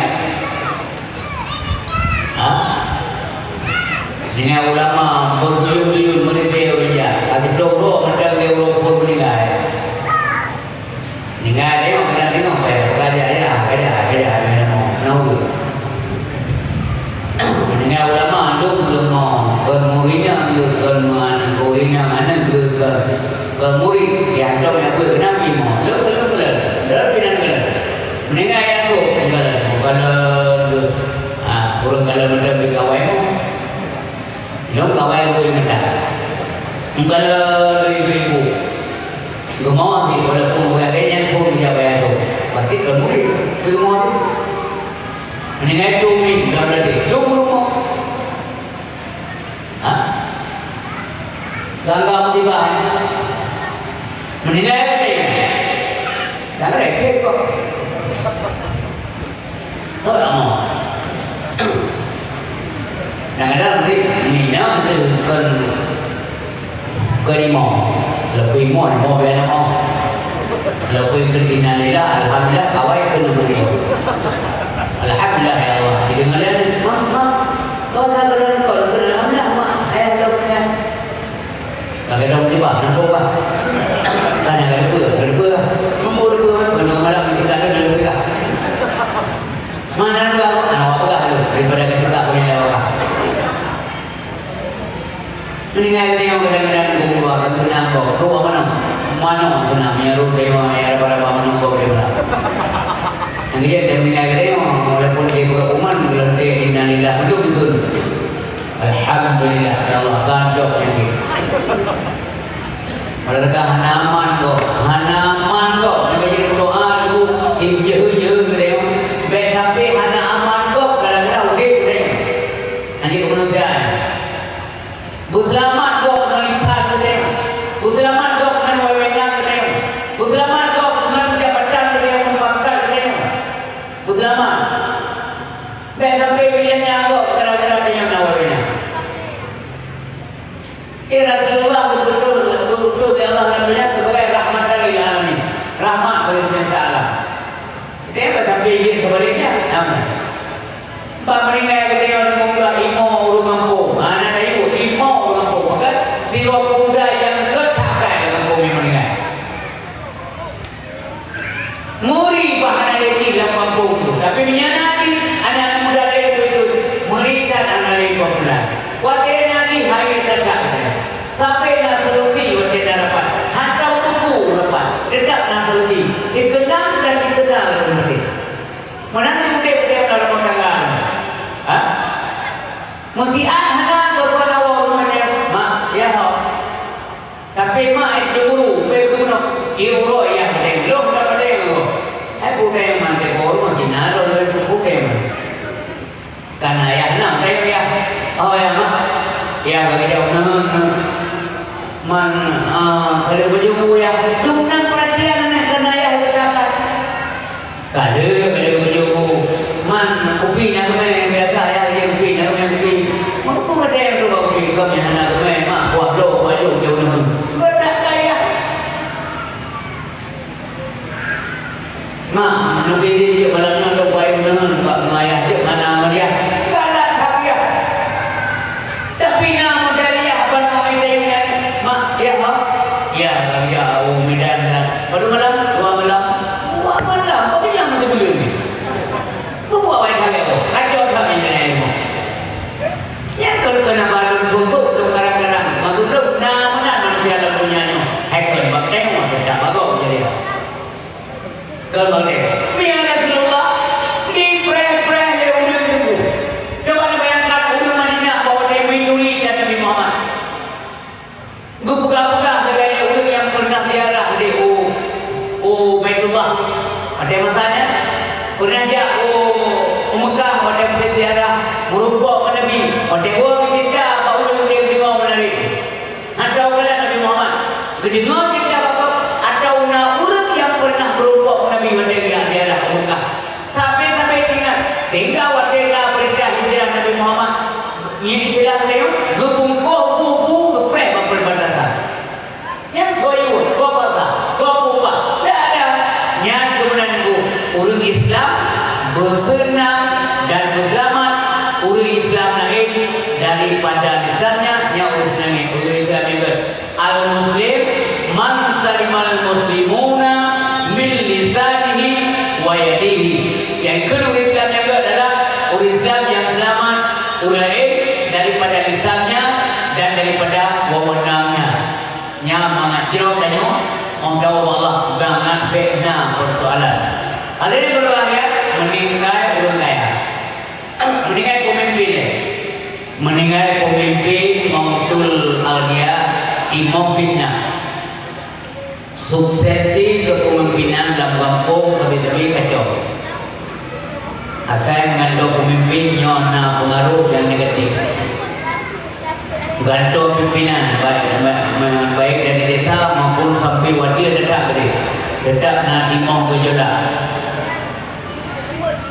Dengan ulama berjuyun-juyun meridai orang Tapi dorok macam dia orang pun meninggal. Meninggal dia orang kena tengok kerja dia menunggu. Meninggal ulama itu ulama bermuridnya bermuridnya anak bermurid yang tahu yang berkenaan mau dalam bidang meninggal yang tu kalau orang kalau macam berkawan Long kawai ko yung mata. Kalau ibu-ibu gumawa di walaupun ganyan po dia bayar to. Bakit kamu itu? Gumawa tu. Meninggal tu min berada di. Yo gumawa. Gangga tiba. Meninggal ni. Jangan rekep kok. Tahu tak mau? Kadang-kadang minum tu kerima lebih muat mau benar mau lebih kena lila alhamdulillah kawai kena beri Alhamdulillah ya Allah. Didengarkan, mak, kau nak kena kau kena alhamdulillah mak. Ayah kau kena. Kalau dong tiba, nampak bah. Kan ada apa? Mampu apa? Kalau malam kita ada apa? Mana ada apa? Apa lah lu daripada kita punya lewat. Meninggal dia yang kadang-kadang bungku akan senang kau. Kau mana senang menyeru dia yang para menunggu dia berapa. Yang dia meninggal dia walaupun dia buka umat belum dia innalillah betul. Alhamdulillah ya Allah ganjok yang ini. Mereka hanaman kau. Dia jadi berdoa itu jauh dia. Baik sampai hanaman kau kadang-kadang dia dia. Nanti kemanusiaan. Buselamat kau menalisan dia. Buselamat kau dengan wewenang dia. Buselamat kau dengan jabatan dia tempatkan dia. Buselamat. Baik sampai bilangnya kau kadang-kadang dia yang wewenang. Rasulullah betul-betul Allah namanya sebagai rahmat lil alamin. Rahmat bagi semesta alam. Dia sampai dia sebaliknya. Amin. Pak meninggal kita yang mengumpul imo urung kampung. Mana dayu imo urung kampung. Maka siro pemuda yang ketakai kampung yang meninggal. Muri bahana lagi dalam kampung itu. Tapi menyanyi anak-anak muda itu mericat anak-anak popular. Wadah nanti hari tetap. Sampai nak solusi wadah dapat. Hantar buku dapat. Tetap nak solusi. Dikenal dan dikenal berarti. Menanti muda kita dalam tangga. Mesti hana tuan awal rumahnya. Mak, ya ho. Tapi mak itu guru, guru euro yang ada. Loh tak ada tu. Hai budak yang mandi bor mesti naro dari budak. Karena ya nak tahu ya. Oh ya mak. Ya bagi dia man kalau baju ya dumnan perhatian karena ya katakan. Kalau baju man kopi nak main biasa ya dia kopi nak main kopi. Mampu ada yang tu kopi kami nak main mak buat do baju dia nun. Bedak kaya. Mak lebih dia malamnya do baik nun buat ngayah dia mana dia. Kada cakap. Tapi nama dia apa nama dia? Mak ya ha? Ya ya Medan kan. Pada malam, dua malam. Apa yang mesti beli ni? Bawa yang kaya tu. Ajar kami ni mo. Yang kena balun foto tu karang-karang. Maksud nama manusia dalam punyanya. Hacker bakte mo tak bagus jadi. Kalau bakte. Biar Rasulullah di pre-pre leudeng tu. Coba bayangkan ulun Madinah bawa dia mencuri dan Nabi Muhammad. Buka-buka dengan ulun yang pernah ziarah di Baitullah. Ada masanya pernah dia Mekah ada ziarah merupakan Nabi. Ada orang kita baru dia dengar menari. Ada orang Nabi Muhammad. Dengar kita bakal ada orang yang pernah merupakan Nabi pada ziarah Mekah. Sampai tinggal sehingga wadela berita hijrah Nabi Muhammad. Ini istilah dia gebungkuh bubu gepreh berbatasan. Yang soyu, kau pasal, kau ubah. Tidak ada. Yang kemudian itu urus Islam bersenang dan berselamat. Urus Islam naik daripada lisannya yang urus naik. Urus Islam juga. Al-Muslim man salimal muslimuna min lisanihi wa yadihi. Yang kedua Islam juga adalah urus Islam yang selamat. Urus naik daripada lisannya dan daripada wewenangnya. Nya mengajrok danyo mondau Allah bangan bekna persoalan. Ada yang berbahaya meninggal urang kaya. Meninggal pemimpin Maudul Aldia Imam fitnah. Suksesi kepemimpinan dalam kampung lebih-lebih kacau. Asal mengandung pemimpin nyona pengaruh yang negatif. Gantung pimpinan baik dari desa maupun sampai wadia dekat ke dia. Dekat nak timong ke jodoh.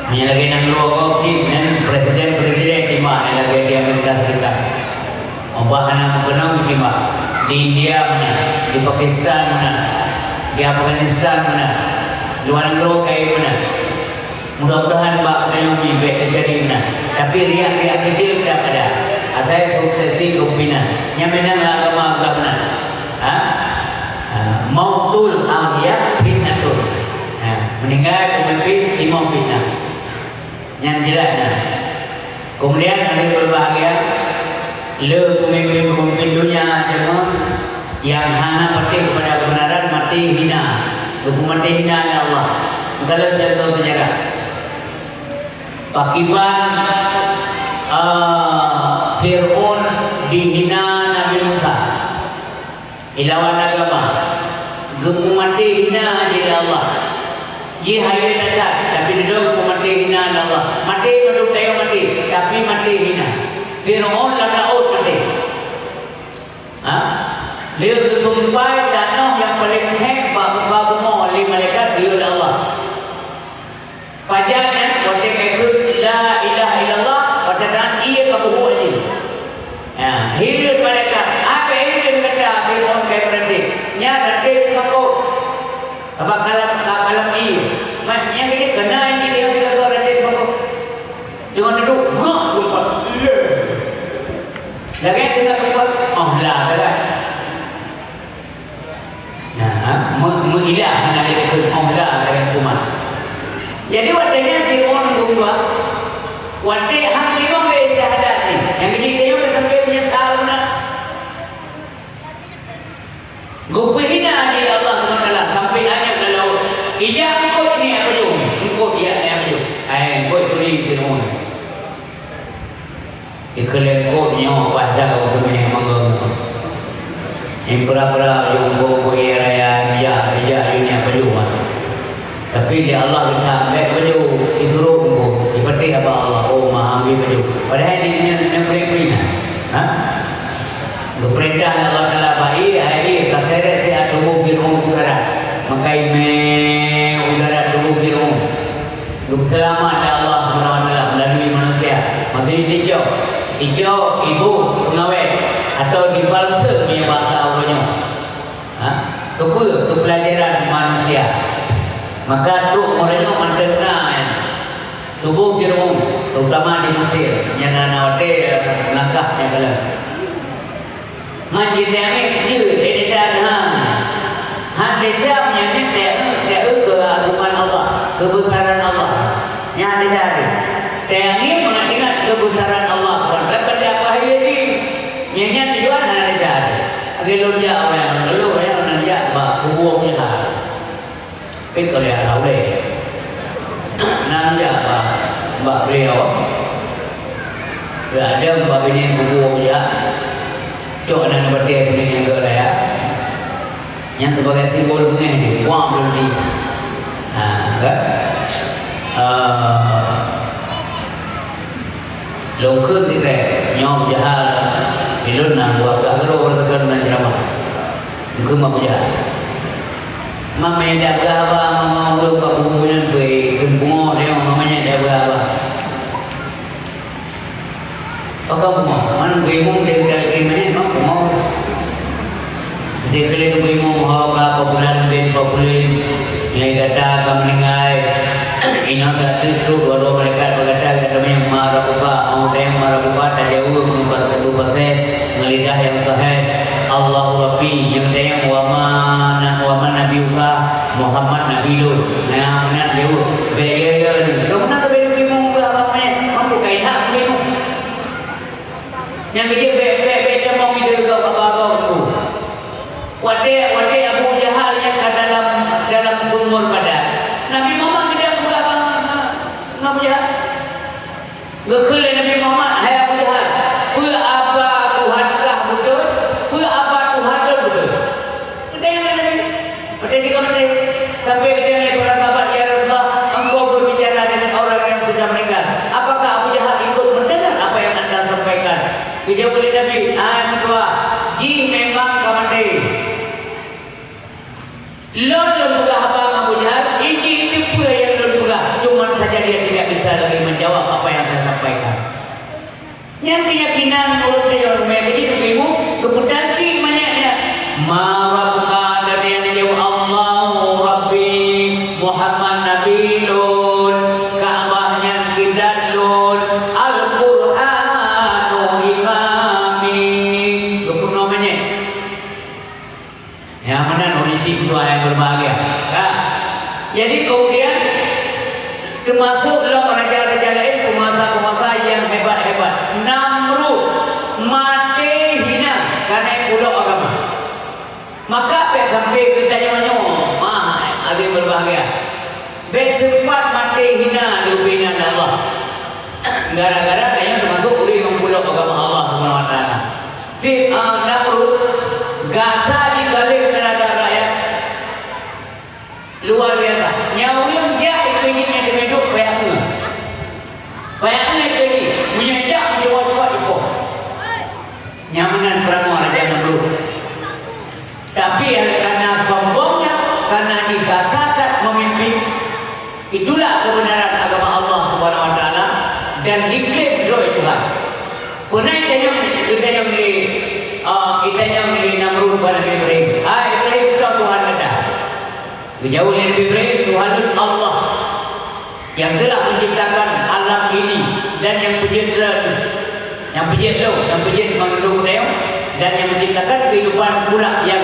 Hanya lagi nak merokok dan presiden timah yang lagi di Amerika Serikat. Membahana mengenang timah. Di India mana, di Pakistan mana, di Afghanistan mana, luar negeri kaya mana. Mudah-mudahan Pak Kayomi baik terjadi benar. Tapi riak-riak kecil tidak ada. Saya suksesi kepimpinan. Yang menanglah agama benar. Mautul awliya fitnatul. Meninggal pemimpin imam fitnah. Yang jelasnya. Kemudian ada berbahagia. Pemimpin dunia jangan yang hana mati kepada kebenaran mati hina. Hukum mati hina oleh Allah. Kalau contoh sejarah. Pakiban Fir'aun dihina Nabi Musa. Ilawan agama. Hukum mati hina oleh Allah. Ye haye cacat tapi dia hukum mati hina oleh Allah. Mati penduduk dia mati tapi mati hina. Fir'aun dan Daud mati. Dia ketumpai danau yang paling hebat babu oleh malaikat dia oleh Allah. Fajarnya waktu ikut la ilaha illallah pada saat ia kabuh ini. Hidup malaikat. Apa hidup kata Fir'aun kayak berhenti. Nya berhenti makut. Apa kalam ia. Yang ini kena ini dia tidak tahu berhenti makut. Jangan itu gak gumpat. Lagi tidak gumpat. Oh lah kan. Mengilah menalik ikut Allah dengan kumat. Jadi wadahnya Fir'aun gumpa. Wadah hang timang le syahadat ni. Yang kecil dia sampai menyesal benar. Gumpa hina di Allah SWT sampai hanya kalau ija engkau ini apa jom. Engkau dia apa jom. Engkau itu di Fir'aun. Ikhlas nyawa pada kau punya mangga. Yang pura-pura jumbo ko raya ya dunia pejuang. Tapi dia Allah kita baik peju itu rumbo seperti apa Allah Maha peju. Padahal ini perintah. Perintah Allah Taala baik ai kaseret si atubu firun udara. Makai me udara tubuh firun. Selamat Allah Subhanahu wa taala melalui manusia. Maksudnya hijau ibu pengawet atau dipalsa punya bahasa orangnya. Itu pelajaran manusia. Maka truk orangnya mendengar tubuh Fir'aun terutama di Mesir yang nanti langkahnya kalau majid yang ini desa desa yang ini keagungan Allah, kebesaran Allah yang desa ini mengingat kebesaran Allah. Pada apa hari ini nyanyian tujuan ada desa kalau dia orang kalau yang nanti bah kubur punya tapi kalau yang tahu deh nanti bah beliau ada bah bini kubur punya cok ada nomor dia punya yang ke raya yang sebagai simbol bunga ni wang belum di kan lokal kita nyom jahal ilun na buat agro bertekan dan ceramah itu mau jahat mamanya dah berapa mama udah pak bukunya tu kempungo dia mamanya dah berapa apa mau mana gemung dia kali mana mau dia kali tu gemung apa bulan ben bulan yang kata kamu meninggal ina satu tu dua malaikat berkata kata yang marah buka mau yang marah buka tak jauh mengupas satu pasal ngelidah yang sahih Allahu Rabbi yang dia wa nabiuka Muhammad nabiul nah benar jauh beda ni kamu nak beda kamu apa namanya mampu kait hak kamu yang dia beda mau hidup kau apa kau tu wade Abu Jahal yang ke dalam sumur pada Nabi Muhammad dia juga apa Abu Jahal gekele Nabi Muhammad hai Abu Jahal apa Tuhankah betul apa Tuhan betul kita yang Nabi pada jika nanti sampai ketika para sahabat ya Rasulullah engkau berbicara dengan orang yang sudah meninggal apakah Abu Jahal ikut mendengar apa yang anda sampaikan dijawab oleh Nabi kedua ji memang kamande lon buka apa Abu Jahal ini tipu yang lon buka cuma saja dia tidak bisa lagi menjawab apa yang saya sampaikan yang keyakinan urut dia orang mereka itu ilmu kemudian banyaknya marabuka dari yang dijawab Allahu Rabbi Muhammad Nabi lon ka yang berbahagia. Nah, jadi kemudian termasuklah raja-raja lain, penguasa-penguasa yang hebat-hebat. Namrud mati hina karena pulau agama. Maka pek sampai ke tanya-tanya, ada yang berbahagia. Pek sempat mati hina di ubinan Allah. Gara-gara kayaknya termasuk orang yang pulau agama Allah Subhanahu Wa Taala. Namrud gasa dikalik terhadap rakyat luar biasa. Nyawang dia itu ingin yang hidup payahnya. Payahnya itu ini menyejak menjual-jual itu. Nyamanan perang Raja Namrud. Tapi karena sombongnya, karena digasakan memimpin, itulah kebenaran agama Allah Subhanahu Wa Taala dan diklaim oleh Tuhan. Pernah kita yang milih Namrud pada Nabi Ibrahim. Ibrahim itu Tuhan kata. Jauh dari Nabi Ibrahim, Tuhan Allah yang telah menciptakan alam ini dan yang pejit mengandung dayung dan yang menciptakan kehidupan pula yang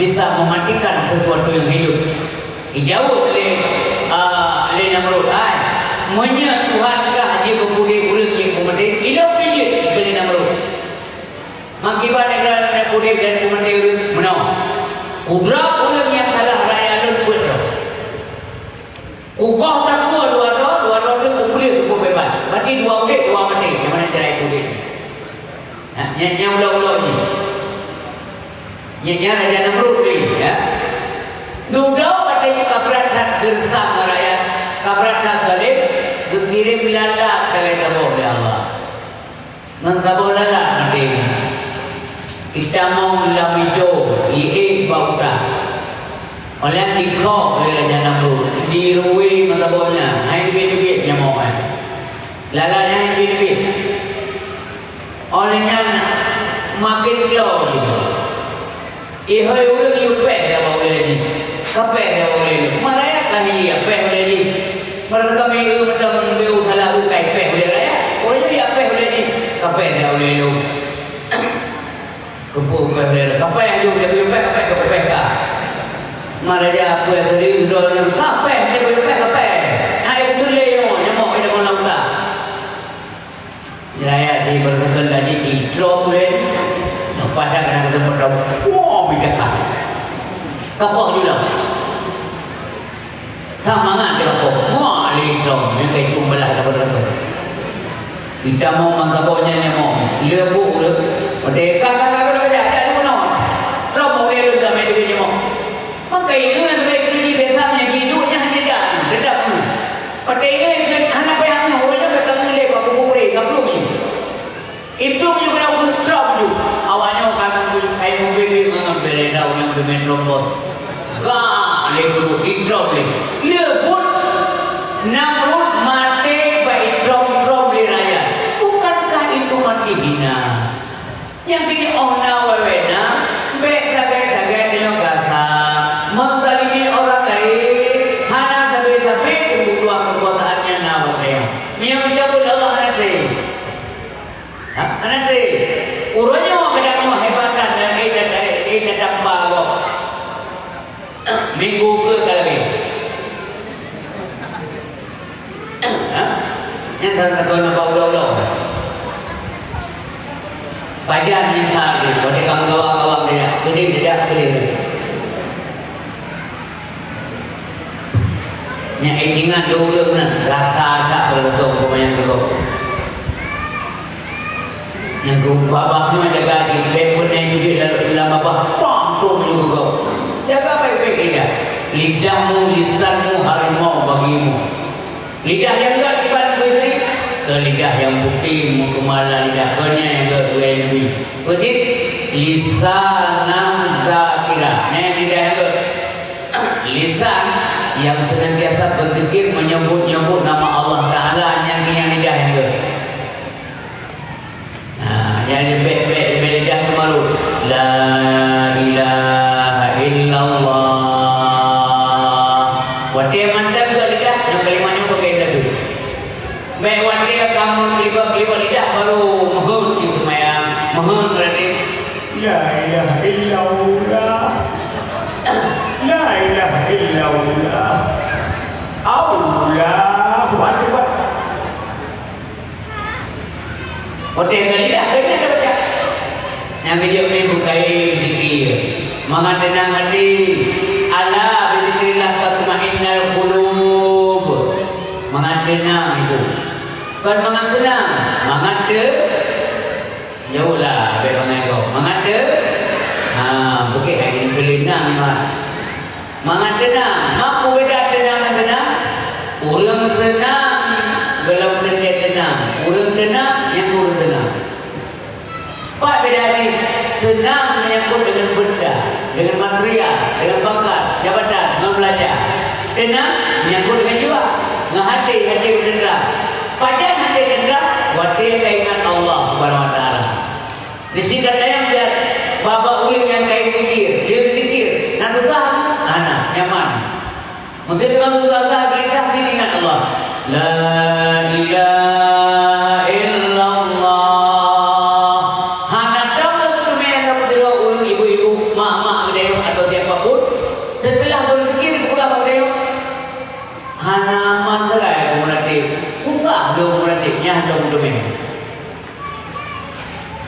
bisa mematikan sesuatu yang hidup. Jauh oleh Namrud. Menya Tuhankah jika kudai-kudai yang kemudian ilau pijit oleh Namrud. Makibat negara kudai dan kemudian menang. Kudra orang yang kalah raya luput. Ubah tak kuat dua-dua tu kupulih tu bebas. Berarti dua ulit dua mati. Yang mana cerai kudai? Yang ulah-ulah ni. Yang Raja Namrud ni. Duduk katanya kabratat gersam rakyat. Kabratat galib. Dikirim lalat kali tabur oleh Allah. Nangkabur lalat nanti. Kita mau lamijo, bauta. Oleh dikau oleh Raja Namrud, dirui matabornya, hai duit nyamuk. Lalatnya hai duit. Olehnya makin jauh gitu. Ihoi ulang yupeh dia boleh ni, kapeh dia boleh ni. Maraya kah ini apa boleh ni? Mereka kami macam beu kalau kai peh boleh raya. Orang ni apa boleh ni? Kapeh dia boleh lu. Kepu peh boleh. Kapeh aja dia yupeh kapeh kah. Maraja apa yang serius dulu kapeh dia yupeh kapeh. Hai betul le yo nyamuk dia mau lauta. Raya di berkekan tadi di drop len. Pada kena ketemu drop. Wah bidakan. Kapok juga. Sama kan dia kapok. Wah lecong yang kayak kumbelah dapat. Kita mau mangkapoknya ni mau lebu le. Merdeka kakak ada mana? Drop boleh lu sampai di sini mau. Maka itu yang sebaik ini biasanya hidupnya hanya dia. Tetap tu. Pada ini kan anak payahnya orangnya mereka mulai aku boleh kaplu ni. Itu juga nak drop tu. Awalnya kamu mobil dengan berenda yang dengan rombos. Gak lebut di drop le. Lebut Namrud mati baik drop le raya. Bukankah itu mati hina? Yang kini ona wewena baik sagai-sagai dia gasa mengalimi orang lain hana sampai-sampai kebutuhan kekuasaannya nama dia. Yang mencabut Allah nanti. Urutnya kadang-kadang hebatan dan ini dapat kok. Minggu ke kali. Yang tak tahu nak bawa. Pajan misal ni, boleh kamu gawang-gawang dia, keding tidak keding. Yang ingat dulu mana, rasa tak berbetul kebanyakan dulu. Yang babahnya jaga di leputnya juga dalam babah, pom juga. Jaga baik-baik lidah. Lidahmu, lisanmu, harimau bagimu. Lidah yang enggak tiba-tiba istri. Ke lidah yang putih mengkemala lidah kernya yang kedua ini. Betul? Lisanan zakirah. Yang lidah yang kedua. Lisan yang senantiasa berzikir menyebut-nyebut nama Allah Taala yang lidah yang kedua. Yang lidah itu malu. La ilaha illallah. Wadah mandang ke lidah yang kelimanya pakai lagu. Mewan dia kamu kelibat lidah baru mohon itu mohon berarti la ilaha illallah Allahu Akbar. Hotel kali dah kena dah baca. Yang dia bukai zikir. Mangan tenang hati. Ala bi zikrillah tatma'innal qulub. Mangan tenang itu. Kan mangan senang. Mangan de jauhlah be mangan kau. Mangan de bukit hari ni kelenang ni. Mangan tenang. Apa beda tenang dan tenang? Orang senang gelam dia tenang. Orang tenang yang orang tenang. Apa beda ni? Senang menyangkut dengan benda, dengan material, dengan pangkat, jabatan, dengan belajar. Tenang menyangkut dengan jiwa, dengan hati berdendam. Pada hati dendam, hati ingat Allah Subhanahu Wa Taala. Di sini kata yang dia bapa uling yang kait fikir, dia fikir, nak susah, anak nyaman. Mesti dengan susah kita ingat Allah. La ilaha illallah. Hana dapat kemeja berdoa ulang ibu-ibu, mak-mak dia atau siapapun setelah berzikir kepada dia. Hana mantra kemudian susah dong kemudian nyah dong.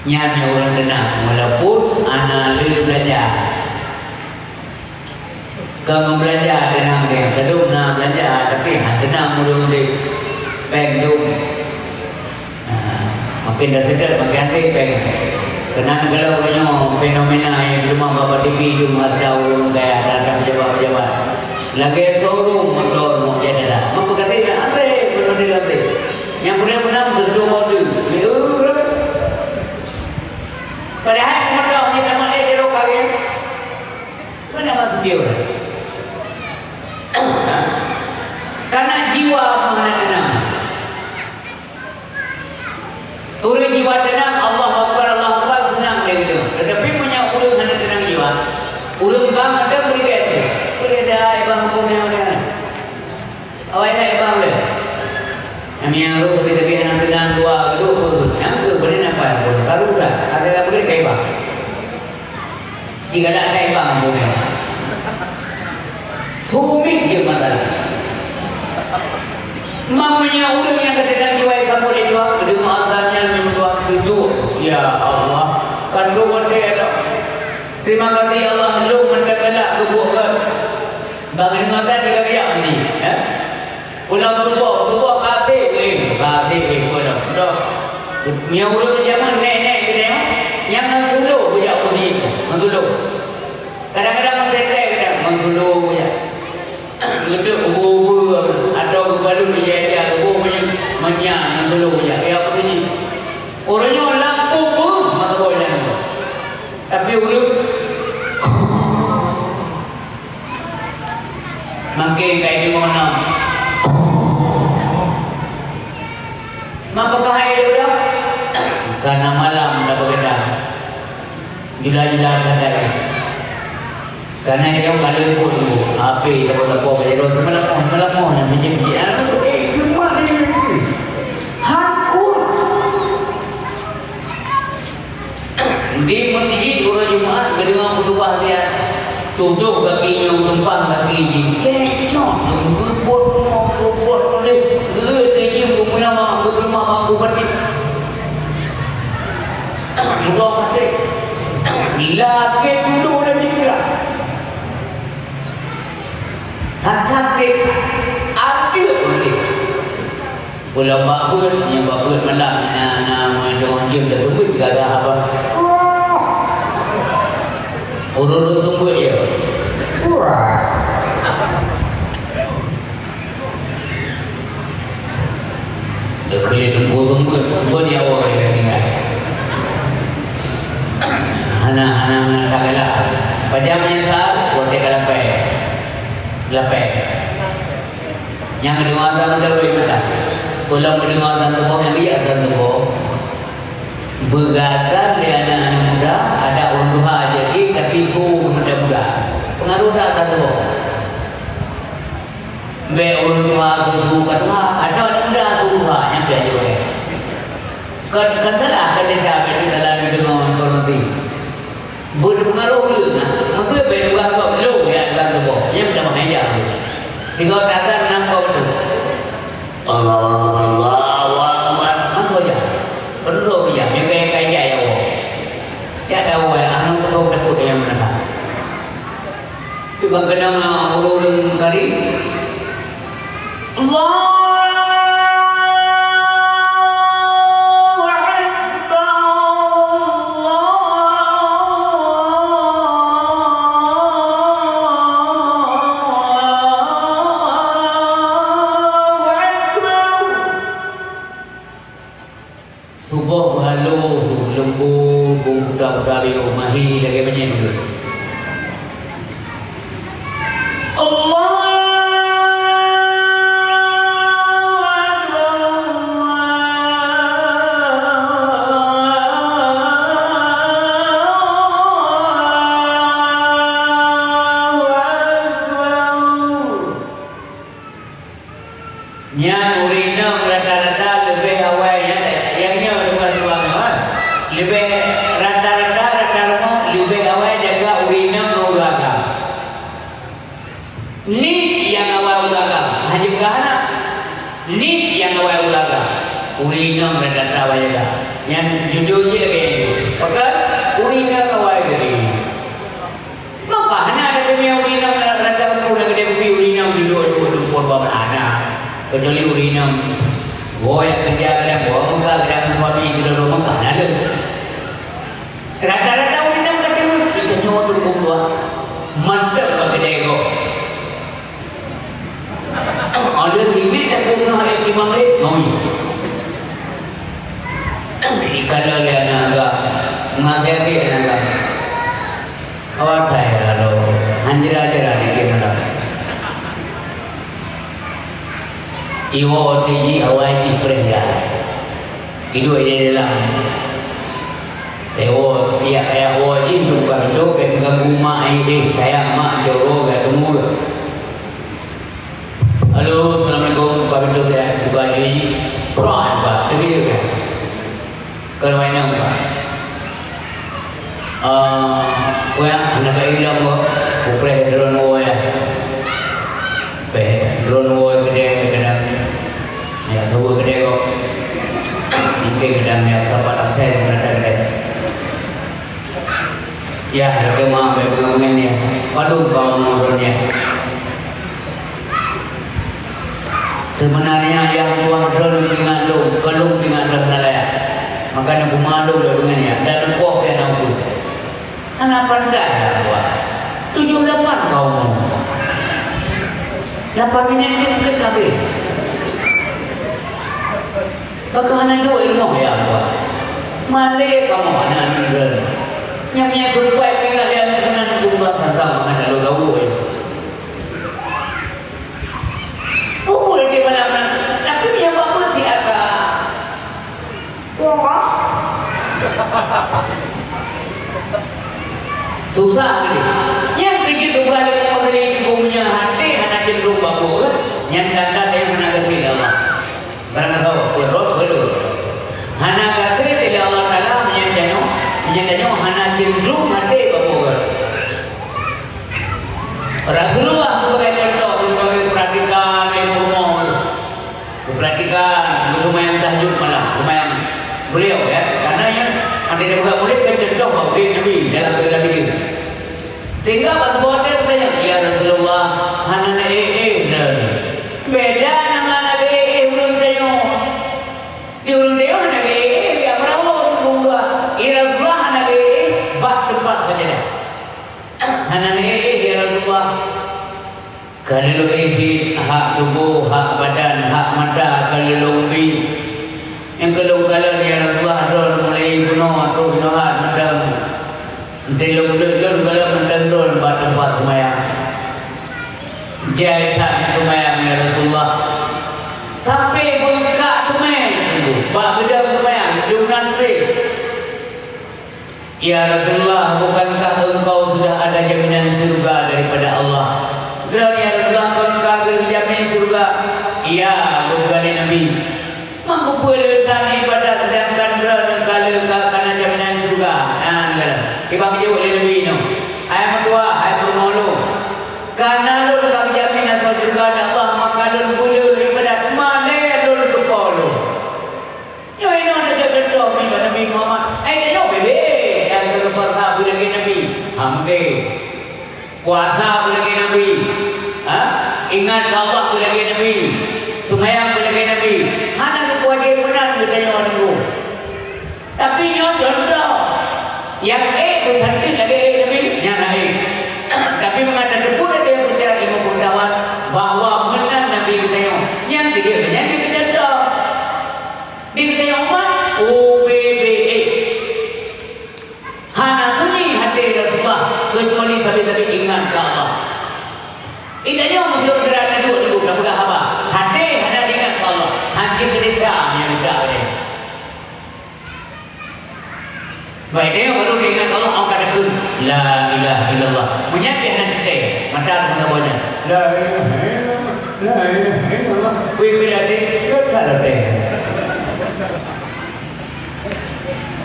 Nyanya orang tenang walaupun anak lu belajar. Kalau belajar tenang dia, kedua nak belajar tapi tenang mudah-mudah pengdum. Makin dah sedar makin hati peng. Kenapa kalau punya fenomena yang cuma bapa TV cuma tahu gaya ada pejabat-pejabat. Lagi showroom motor mau jadi dah. Mampu kasih nanti benar nanti. Yang benar-benar berdua mobil. Padahal motor hanya nama dia di rokak ya. Mana masuk dia? Karena jiwa menghadap tenang. Urang jiwa tenang, Allah Akbar senang dia gitu. Tetapi punya urang hendak tenang jiwa. Urang bang ada beri dia tu. Beri dia bang punya orang. Awak nak bang dia. Kami yang roh tapi anak senang dua tu. Yang tu beri apa? Taruh dah. Ada beri kai bang. Jika tak kai bang punya. Sumit dia masalah. Mamanya orang yang ketenang jiwa yang boleh jual kedua azannya menjual itu. Ya Allah, kandung wate ada. Terima kasih Allah lu mendagalak kebukan. Bagi dengarkan dia kaya ni, ya. Ulang tubuh kasih pulang. Dah. Yang orang zaman nenek dia yang mengulu budak putih itu, mengulu. Kadang-kadang mencetek kadang mengulu budak. Duduk ubu atau berbalu dia ubu punya menyak dengan telur je. Apa ni? Orangnya lampu pun mata boleh. Tapi urut makin kayak di mana? Apakah air dia? Karena malam dah bergedang. Jula-jula kata karena dia kalau ikut dulu, api tapo-tapo berjalan melapor nak menjadi cuma ni hakut di masjid orang Jumaat kedengar khutbah dia tutup kakinya tumpang kaki dia kecok buat dia dia bermula mampu berdik Allah kata laki dulu dan dikira cantik adil boleh. Pulau bakut, yang bakut malam nak orang jam dah tunggu juga dah apa. Urut tunggu dia. Dah kali tunggu dia awak dia tinggal. Anak tak galak. Pajam menyesal, buat dia kalapai. Lapai. Yang kedua azan dah roi mata. Kalau mendengar azan tubuh yang dia azan tubuh. Begagal dia anak muda, ada orang duha jadi tapi su muda-muda. Pengaruh dah azan tubuh. Be orang duha su kedua, ada anak muda su duha yang dia juga. Katalah kan dia sahabat kita lalu dengan informasi. Berpengaruh dia. Maksudnya be duha belum ya azan tubuh. Yang dah mahal dia. Tiga kata enam kau tu. Allah Maka aja. Perlu aja. Yang kaya ya Allah. Ya tahu ya. Anu tahu takut yang mana. Itu bangga nama urun kari. Allah. Subuh berhalu, lembu, budak-budak dia mahi lagi banyak dulu. Allah Nya urina rata-rata lebih awal yang bukan ruang lebih rata-rata lebih awal jaga urina ulaga. Ni yang awal ulaga. Hanya kahana ni yang awal ulaga. Urina rata-rata awal jaga. Yang jujur je lagi. Maka urina awal jadi. Maka hana ada punya urina rata-rata pun ada kopi urina duduk pun anak. Kecuali urina gua yang kerja kadang gua muka kadang suami kita rumah kan ada rata-rata urina kecil kita nyotor dua mantap pakai dego ada sini tak guna hari 5 menit mau kalau dia agak ngasiasi agak awak saya lalu hanjir-hanjir di mana Iwo tiji awal di perhia, itu dia dalam. Iwo ya wajib tu kan tu pengganggu mak sayang mak jauh ketemu. Halo, assalamualaikum Pak Bintu saya buka jadi peran Pak, begitu kan? Kalau main apa? Punya anak hilang kok, upre drone ya, drone gede kadang. Ya, sebuah kedai kok mungkin kadang yang sahabat absen kadang-kadang ya, lagi maaf ya pengen ya waduh kau menurunnya sebenarnya yang tuan drone pingat lu kalau pingat dah nalaya maka nak pemadu ya pengen ya dan kok ya nak pun anak pandai ya buat 7-8 kau mau 8 minit dia ke kabel bagaimana do ilmu ya apa? Male kamu mana ni ber? Nyamnya supaya pihak yang kena gumbat sama dengan lalu ya. Oh boleh di mana? Tapi dia apa sih akak? Wah. Susah ni. Yang begitu balik mengenai punya hati anak cenderung bagus kan? Yang tanda yang menaga Allah. Barang tahu berot belum. Hana gatri ila Allah Taala menyandanya hana cenderung hati bagus. Rasulullah sebagai contoh sebagai perhatikan di rumah, perhatikan di rumah yang tahajud malam, rumah yang beliau ya. Karena yang ada yang boleh kan contoh bahawa dia Nabi dalam kehidupan dia. Sehingga waktu bodoh tanya, ya Rasulullah, hana beda dengan belum tayo. Diurung tayo nage ya perawo bungwa. Iraflah nage bak tempat saja dah. Hanane ya Rasulullah. Kalau ihid hak tubuh, hak badan, hak mata, kalau lumbi. Yang kalau ya Rasulullah drone mulai bunuh atau inohat macam delung kalau mentendron bak tempat semayang. Jai tak semayang ya Rasulullah. Sampai buka tumai tunggu bak bedam semayang dunan tri. Ya Rasulullah, bukankah engkau sudah ada jaminan surga daripada Allah? Dan ya Rasulullah, bukankah berjamin surga? Iya, bukan Nabi. Mampu boleh tanya ibadat sedangkan berada karena jaminan surga. Nah, negara. Ibang jauh oleh Nabi no. Ayat kedua, ayat bermulu. Karena lu bagi jaminan surga Puasa lagi Nabi. Ingat ke Allah lagi Nabi. Sembahyang lagi Nabi. Hana kewajiban kita yang menunggu. Tapi nyo contoh yang berhenti lagi Nabi yang lain. Tapi mengatakan pun ada yang secara ilmu pengetahuan bahwa benar Nabi kita yang tidak yang kita tahu. Di kita umat OBBE. Hana sunyi hati Rasulullah kecuali sampai ingat ke Allah. Idanya masuk kerana duduk tak pegang apa. Hati hana ingat ke Allah. Hati kedesa yang tidak ada. Baik dia baru ingat Allah orang katakan la ilaha illallah. Menyapih hati mata mata banyak. La ilaha illallah. Wih hati tak ada.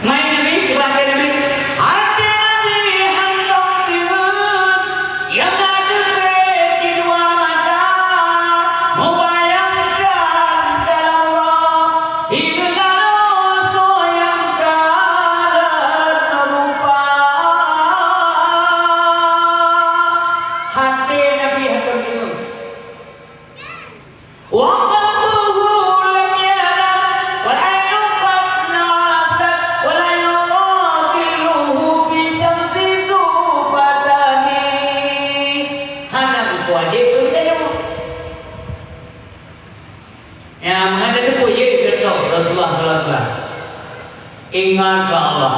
Mai Nabi kepada Nabi hati Nabi hendak timun yang ada di dua mata membayangkan dalam roh hilang soyang kalah merupa hati Nabi hendak timun. Ingat ke Allah.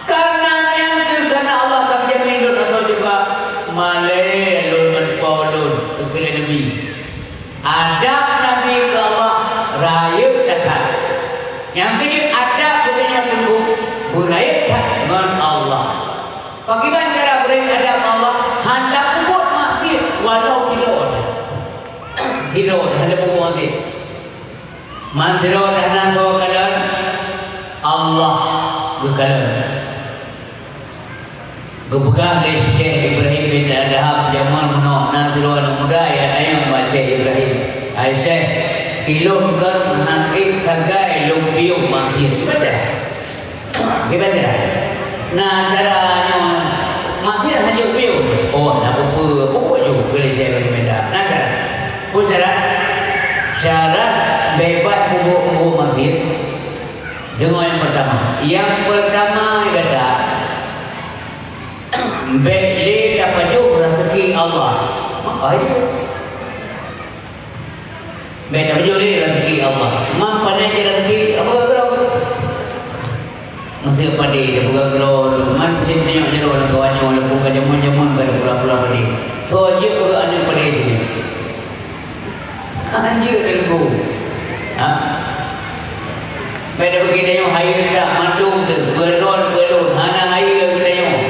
Karena yang kerana Allah tak jamin lun atau juga malai lun berpolun kepada Nabi. Adab Nabi ke Allah raya dekat. Yang kedua adab katanya tunggu beraya dekat dengan Allah. Bagaimana cara beradab Allah? Hendak buat maksiat walau silon. Silon hendak buat maksiat. Man silon hendak bawa kalan Allah berkalam. Gebegah oleh Syekh Ibrahim bin Adham zaman menok Nazirul muda ya ayam Pak Syekh Ibrahim. Syekh ilmu kan hanti sagai ilmu biung maksud gimana? Gimana? Nah caranya maksud hanya biung. Oh nak apa juga boleh Syekh Ibrahim dah. Nah cara pun syarat bebas buku maksud. Dengan yang pertama kata beli dapat juga rezeki Allah. Maka itu beli dapat juga rezeki Allah. Mak pada rezeki apa gerau? Masih pada dia buka gerau. Man sini tengok gerau nak kawannya walaupun kajamun-jamun pada pula-pula pada. So je juga ada pada sini. Anjir dulu. Pada begitu yang hayat tak mandung tu belon hana hayat kita yang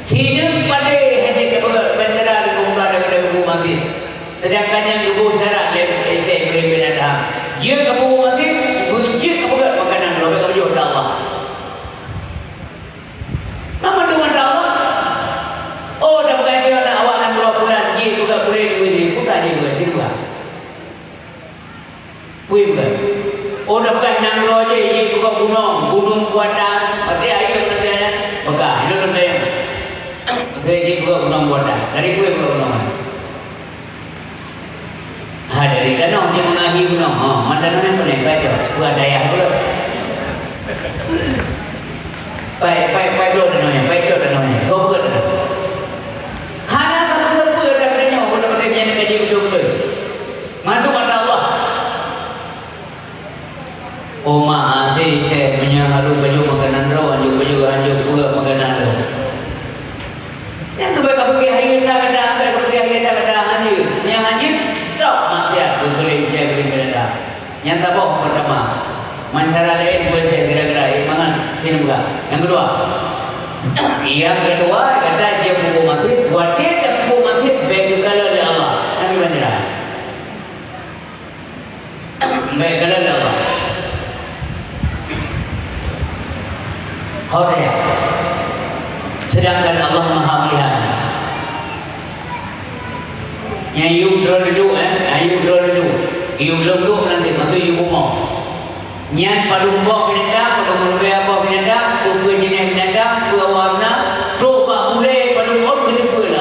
sini pada hendak kepada bentera di kumpulan daripada kubu masjid. Sedangkan yang kubu syarat Syekh Ibrahim bin Adham dia kubu masjid berjit kepada makanan kalau mereka berjumpa Allah. Nama dengan Allah. Oh dah berganti nak awak nak berapa bulan dia juga boleh duit pun tak dia juga juga. Puih bukan. Oh dah bukan nang roje je buka gunung buatan. Ada ayo nanti ada. Bukan itu nanti. Saya je buka gunung buatan. Dari gue buka gunung. Dari danau dia mengahi gunung. Mana danau yang paling baik tu. Bukan daya pula. Pai dulu danaunya, pai dulu danaunya. So buka danau. Hana sampai apa dah katanya. Bukan pakai punya nak kaji betul-betul. Mandu mata Allah. Oh maaf saya punya halu baju makanan raw, anjuk pula makanan raw. Yang tu baik pergi hari tak ada, baik pergi hari tak ada haji. Yang haji stop maksiat boleh ada. Yang tak boh pertama. Masyarakat lain boleh saya kira-kira mangan sini buka. Yang kedua kata dia buku masjid, buat dia tak buku masjid baik kalau oleh Allah. Nanti banjir. Baik kalau oleh Allah. Hotel. Sedangkan Allah Maha melihat. Yang you dulu, you dulu. You belum dulu nanti, maka you mau. Nyan padung bok binatang, padung berbeza bok binatang, dua jenis binatang, dua warna, dua boleh padung bok kena pula.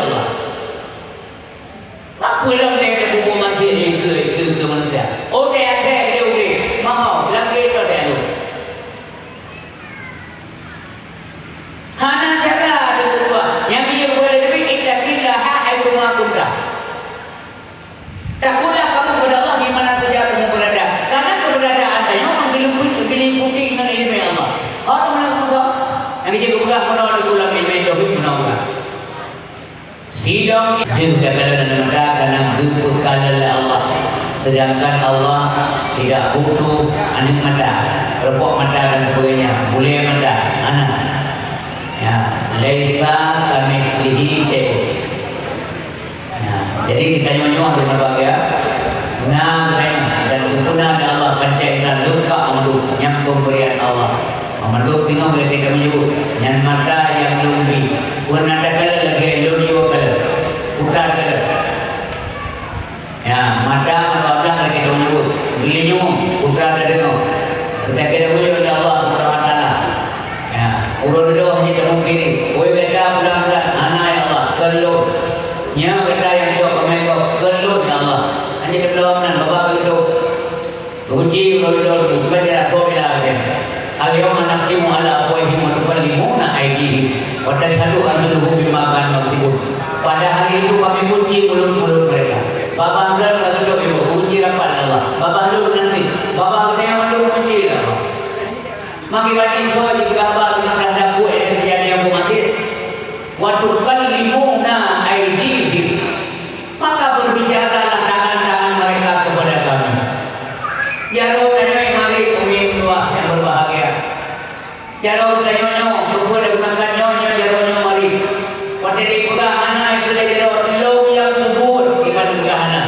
Apa yang dia buku masjid ni ke manusia? Oh dia asyik dia boleh. Mahal. Lagi itu dia lu. Hana cara dia buat. Yang dia boleh lebih ittaqillah haitsu ma kunta. Takutlah kamu kepada Allah di mana saja kamu berada. Karena keberadaan dia mengeliputi dengan ilmu Allah. Oh teman-teman semua. Yang dia bukan menolak dalam ilmu tauhid menolak. Sidang itu kekalahan mereka karena kekalahan Allah. Sedangkan Allah tidak butuh anak mata, repok mata dan sebagainya, boleh mata, anak. Ya, laisa kamitslihi syai'un. Ya, jadi kita nyonyoh dengan bahagia. Nah, dan guna ada Allah pencipta luka amaluk yang pemberian Allah. Amaluk tengok boleh kita menyebut yang mata yang lumbi. Warna kala lagi lurio kala. Putar kala. Ya, mata Allah lagi kita menyebut. Bilinyo putar ada tengok. Kita kira boleh Allah Subhanahu wa taala. Ya, urut doh hanya temu kiri. Oi kata bulan-bulan anak ya Allah keluh. Nya kata yang jauh pemengkau keluh ya Allah. Hanya keluh nan bapak itu. Kunci urut itu baca apa bila dia. Al-yawma naqtimu ala afwahihim wa tukallimuna aydihim wa tashhadu arjuluhum bima kanu yaksibun. Pada hari itu kami kunci mulut-mulut mereka. Bapa Andal kata ibu kunci rapat Allah. Bapa Andal nanti bapa dia malu kunci Allah. Maki bagi soal jika bapa yang ada buat yang terjadi yang mati. Wa tukallimuna aydihim. Maka berbicaralah tangan-tangan mereka kepada kami. Ya Rabb tanya mari kami doa yang berbahagia. Ya Rabb tanya berbuat gunakan nyonya jaronya mari. Pada di pegahana itu jaro lo yang kubur ibadah pegahana.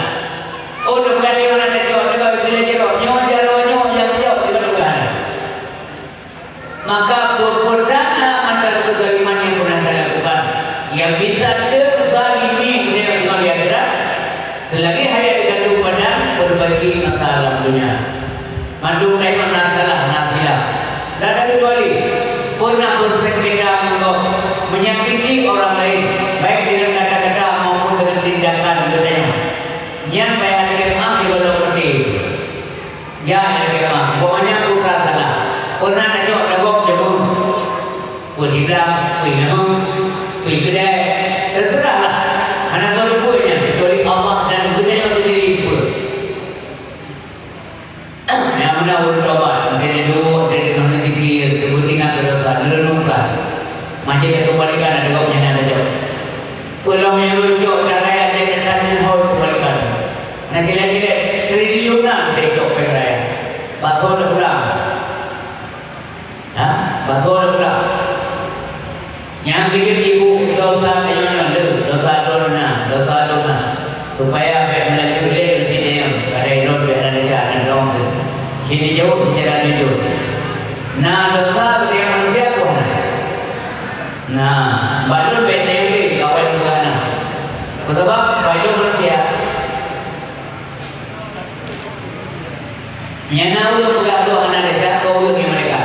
Oh bukan dia orang jaro dekat itu jaro nyonya jaronya yang jauh ibadah pegahana. Maka perbuatan antara kezaliman yang pernah saya lakukan yang bisa terzalimi dia dengan di akhirat selagi hayat dikandung pada perbaiki masalah dunia. Mandung naik masalah nasilah. Tak ada kecuali pernah bersengketa engkau menyakiti orang lain baik dengan kata-kata maupun dengan tindakan katanya. Yang bayar kemah di belum peti. Ya kemah. Pokoknya putra salah. Pernah dagok jemur. Pergi bilang, pergi nahum, pergi kedai. Terserahlah. Anak kau lupunya kecuali Allah dan budaya sendiri pun. Yang benar bertobat, dia duduk, dia dengan zikir, dia beringat berdosa, direnungkan. Macam dia kembalikan ada kau punya nada jauh. Pulau merujuk dan rakyat dia datang dan hau kembalikan. Nak kira-kira triliunan dia jauh pergi rakyat. Bakso dah pulang. Ha? Bakso dah pulang. Yang pikir ibu dosa tanya dosa supaya baik melaju ilmu di sini ada ilmu ada cara dan sini jauh bicara jujur. Nah dosa dia manusia pun. Nah baru BTW kawan buana. Sebab baru manusia. Nyana udah bergaduh anak desa kau udah mereka.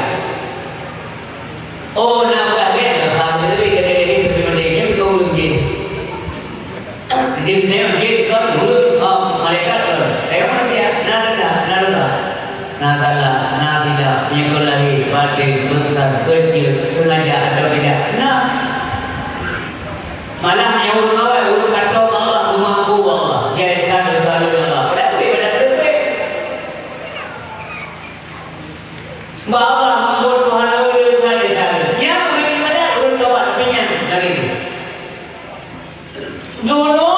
Oh nak bergaduh dosa tapi kena dia tapi mereka kau udah jin. Dia dia kau mereka tu. Saya manusia nah salah, nah tidak, menyekolahi, batin, besar, kecil, sengaja atau tidak. Nah, malah yang urut awal, urut kata Allah, rumahku Allah, dia canda selalu Allah. Pada apa pada terbaik? Mbak Allah membuat Tuhan urut canda. Yang boleh pada urut awal, pinjam dari itu. Dulu.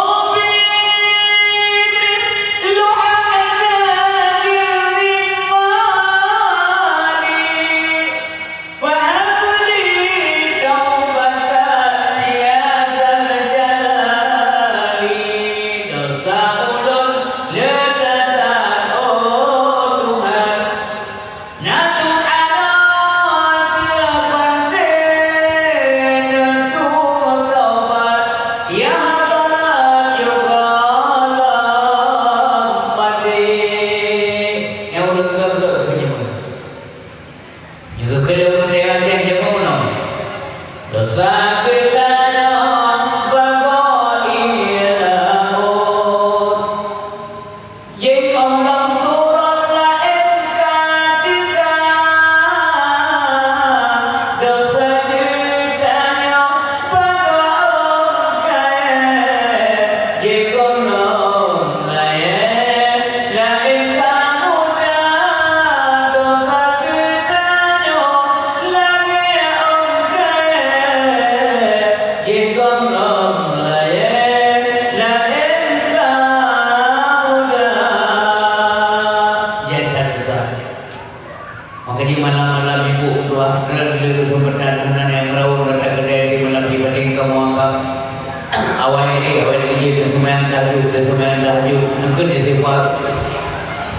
tahajud dan sembahyang tahajud nakun dia sifat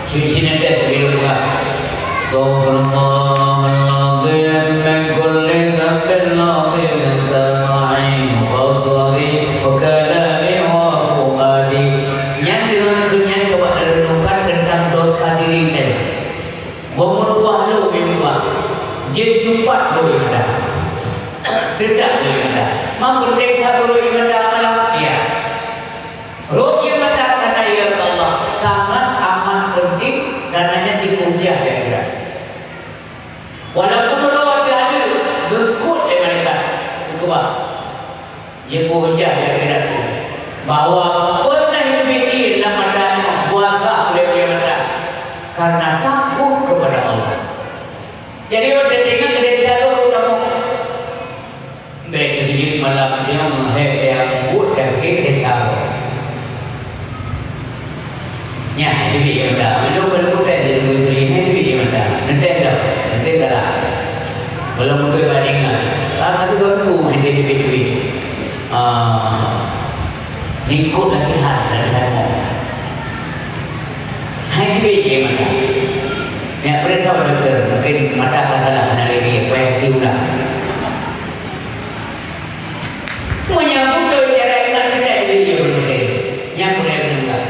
suci nanti begitu bukan. Astaghfirullahaladzim min kulli dhanbin adhim sam'i wa basari wa kalami wa fuadi. Yang nakun yang coba renungkan tentang dosa diri kita. Memutuah lu membuat jin jumpa lu yang dah tidak lu yang dah mampu tekha guru yang dah malam ya roh yang dah kata ya Allah sangat amat penting karenanya dipuja ya kira walaupun roh ada gekut mereka itu bah dia puja ya kira bahwa pernah hidup ini dalam matanya puasa boleh mata karena takut kepada Allah. Jadi orang tengah gereja tu kamu baik kejut malam dia mengheh dia membut dia fikir desa. Nya ini dia dah. Kalau belum dia beri ini dia dah. Nanti dah. Belum tu bandingan. Kata kau tu ini dia. Ikut latihan mau. Hai dia mana? Ya, periksa doktor, mungkin mata kesalahan lagi, koreksi ulang. Menyambut dari cara ingat tidak dia berbeda. Yang boleh dengar.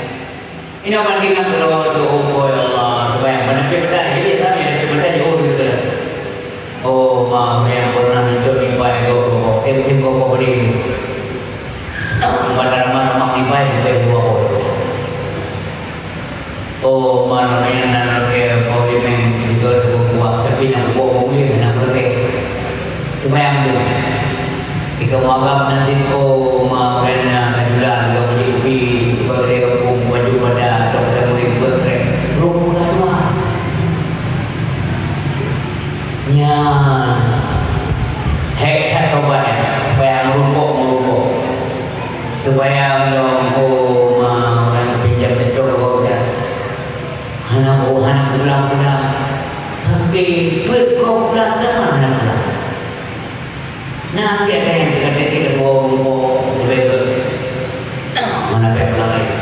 Ini orang dengar terus oh ya Allah, supaya menepi benda ini kami ada benda jauh gitu. Oh, maaf yang pernah mencoba impai kau, emsim kau beri. Pada ramah-ramah impai juga dua orang. Oh, mana yang nak ke polimen juga tu buat tapi nak buat mobil nak berke. Bayang tu. Jika magam nanti ko maafkan kajulah juga pergi kopi juga dia ko baju pada atau kita boleh berke. Rumah tua. Nya. Hek tak tobat. Bayang merumpuk. Bayang dong oh orang pinjam betul kau ya. Anak pulang sampai berkomplas sama anak pulang. Nasi ada yang kita bawa lebih mana pulang lagi.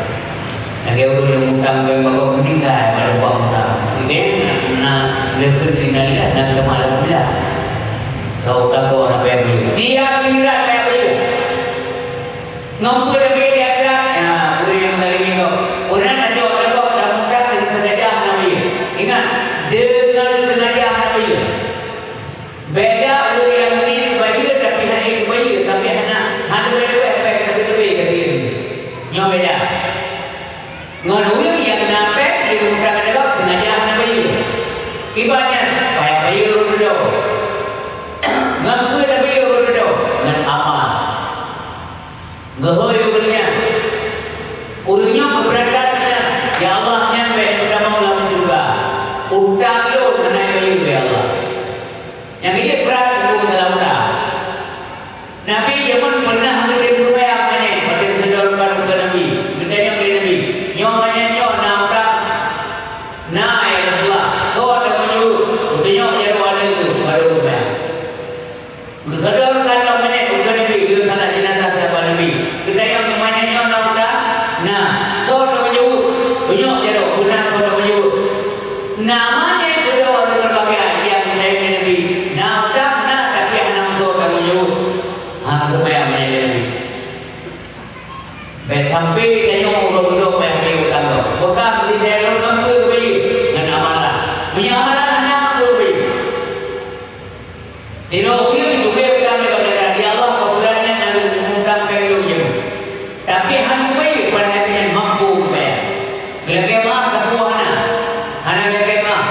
Lagi orang yang utang yang bawa meninggal pada uang utang. Ini nak lebih tinggal dan kemalam bila. Kau tak kau nak bayar beli. Dia kira bayar beli. Ngomong lebih dia kira. Ya, boleh yang mengalami kau. Orang nak jawab kau. Ingat, dengan sengaja anak bayi. Beda orang yang ini bayi tapi hanya itu bayi tapi anak bayi tapi kecil. Yang beda. Nganul yang napek di rumah kadang sengaja anak bayi. Ibaratnya payah bayi urut do. Ngapu tapi urut do dengan amal. Gahoy urutnya. Urutnya keberadaannya. Ya Allah nyampe kepada Maula surga. Utang lo kena bayu ya Allah. Yang ini berat aku dalam utang. Nabi zaman pernah ada berbayar mana? Pada kesedaran ke Nabi. Kita yang ke Nabi. Nyomanya nyom nak utang. Nah ya Allah. So ada kunju. Kita nyom jadi ada tu baru bayar. Kesedaran kalau mana? Ke Nabi. Kita salah jenazah siapa Nabi. Kita yang nyomanya nyom nak utang. Nah so ada kunju. Nyom jadi guna so ada kunju. Namanya kedua berbagai yang menjadi Nabi. Nak tapi anak tu tak jauh. Hang supaya menjadi Nabi. Baik sampai tanya urut-urut yang utang tu. Bukan di dalam kampung bayi dengan amalan. Punya amalan anak tu bayi. Tino uri juga utang dekat dia Allah popularnya dari utang perlu je. Tapi hang bayi pada hatinya mampu bayar. Bila kemah tak puas anak. Anak kemah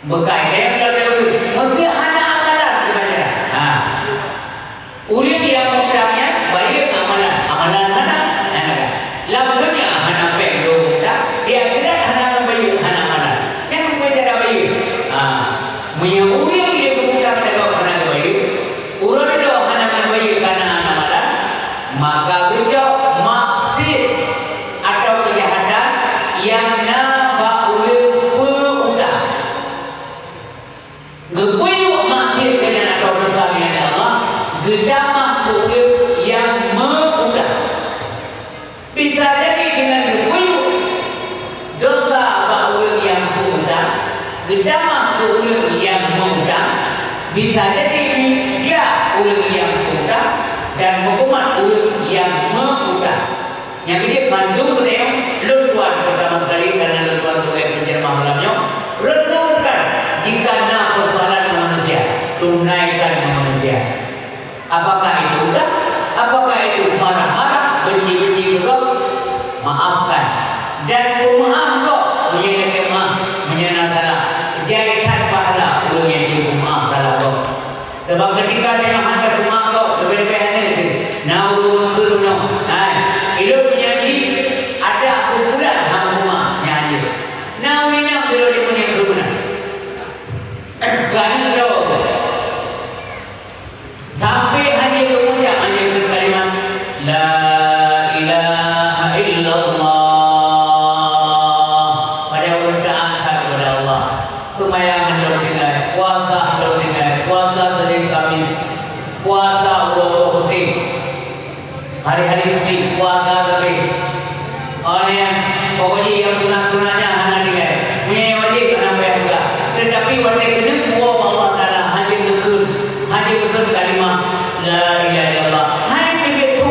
Bekai yang lebih mesti hana amalan kepada. Urip yang mudahnya baik amalan hana. Lampanya hana pegro kita. Dia kira hana baik hana amalan. Yang mengajar baik. Menyurip dia bukan dengan hana baik. Urip itu hana baik karena amalan. Maka gejau maksud atau kejahatan yang naba urip perutak. Gepuyu maksud dengan atau dosa dengan Allah. Gedamah urip yang memudah. Bisa jadi dengan gepuyu dosa urip yang memudah. Gedamah urip yang memudah. Bisa jadi dia urip yang memudah dan hukuman urip yang memudah. Yang ini mandung dia luntuan pertama sekali karena luntuan itu pencermah malamnya. Renungkan jika nak persoalan dengan manusia, tunaikan dengan manusia. Apakah itu udah? Apakah itu marah-marah, benci-benci juga? Maafkan. Dan pemaaf kok menyelesaikan maaf, menyana salah. Jadikan pahala orang yang dimaaf salah kok. Sebab ketika dia hendak pemaaf kok, lebih-lebih hanya itu. Nah, urung keruna. Hidup menyanyi ada kumpulan hang rumah nyanyi. Nah, minang kalau dia punya keruna. Kerana jauh. Sampai hanya kemudian hanya kalimat La ilaha illallah. Pada orang taat kepada Allah. Supaya hendak dengar puasa, hendak dengar puasa Senin Kamis, puasa Urus putih, hari-hari putih puasa tapi oleh pokoknya yang sunat-sunatnya hanya dengar. Punya wajib kenapa yang enggak. Tetapi wajib kena buat Allah Taala hanya kekun kalimah La ilaha illallah. Hanya begitu.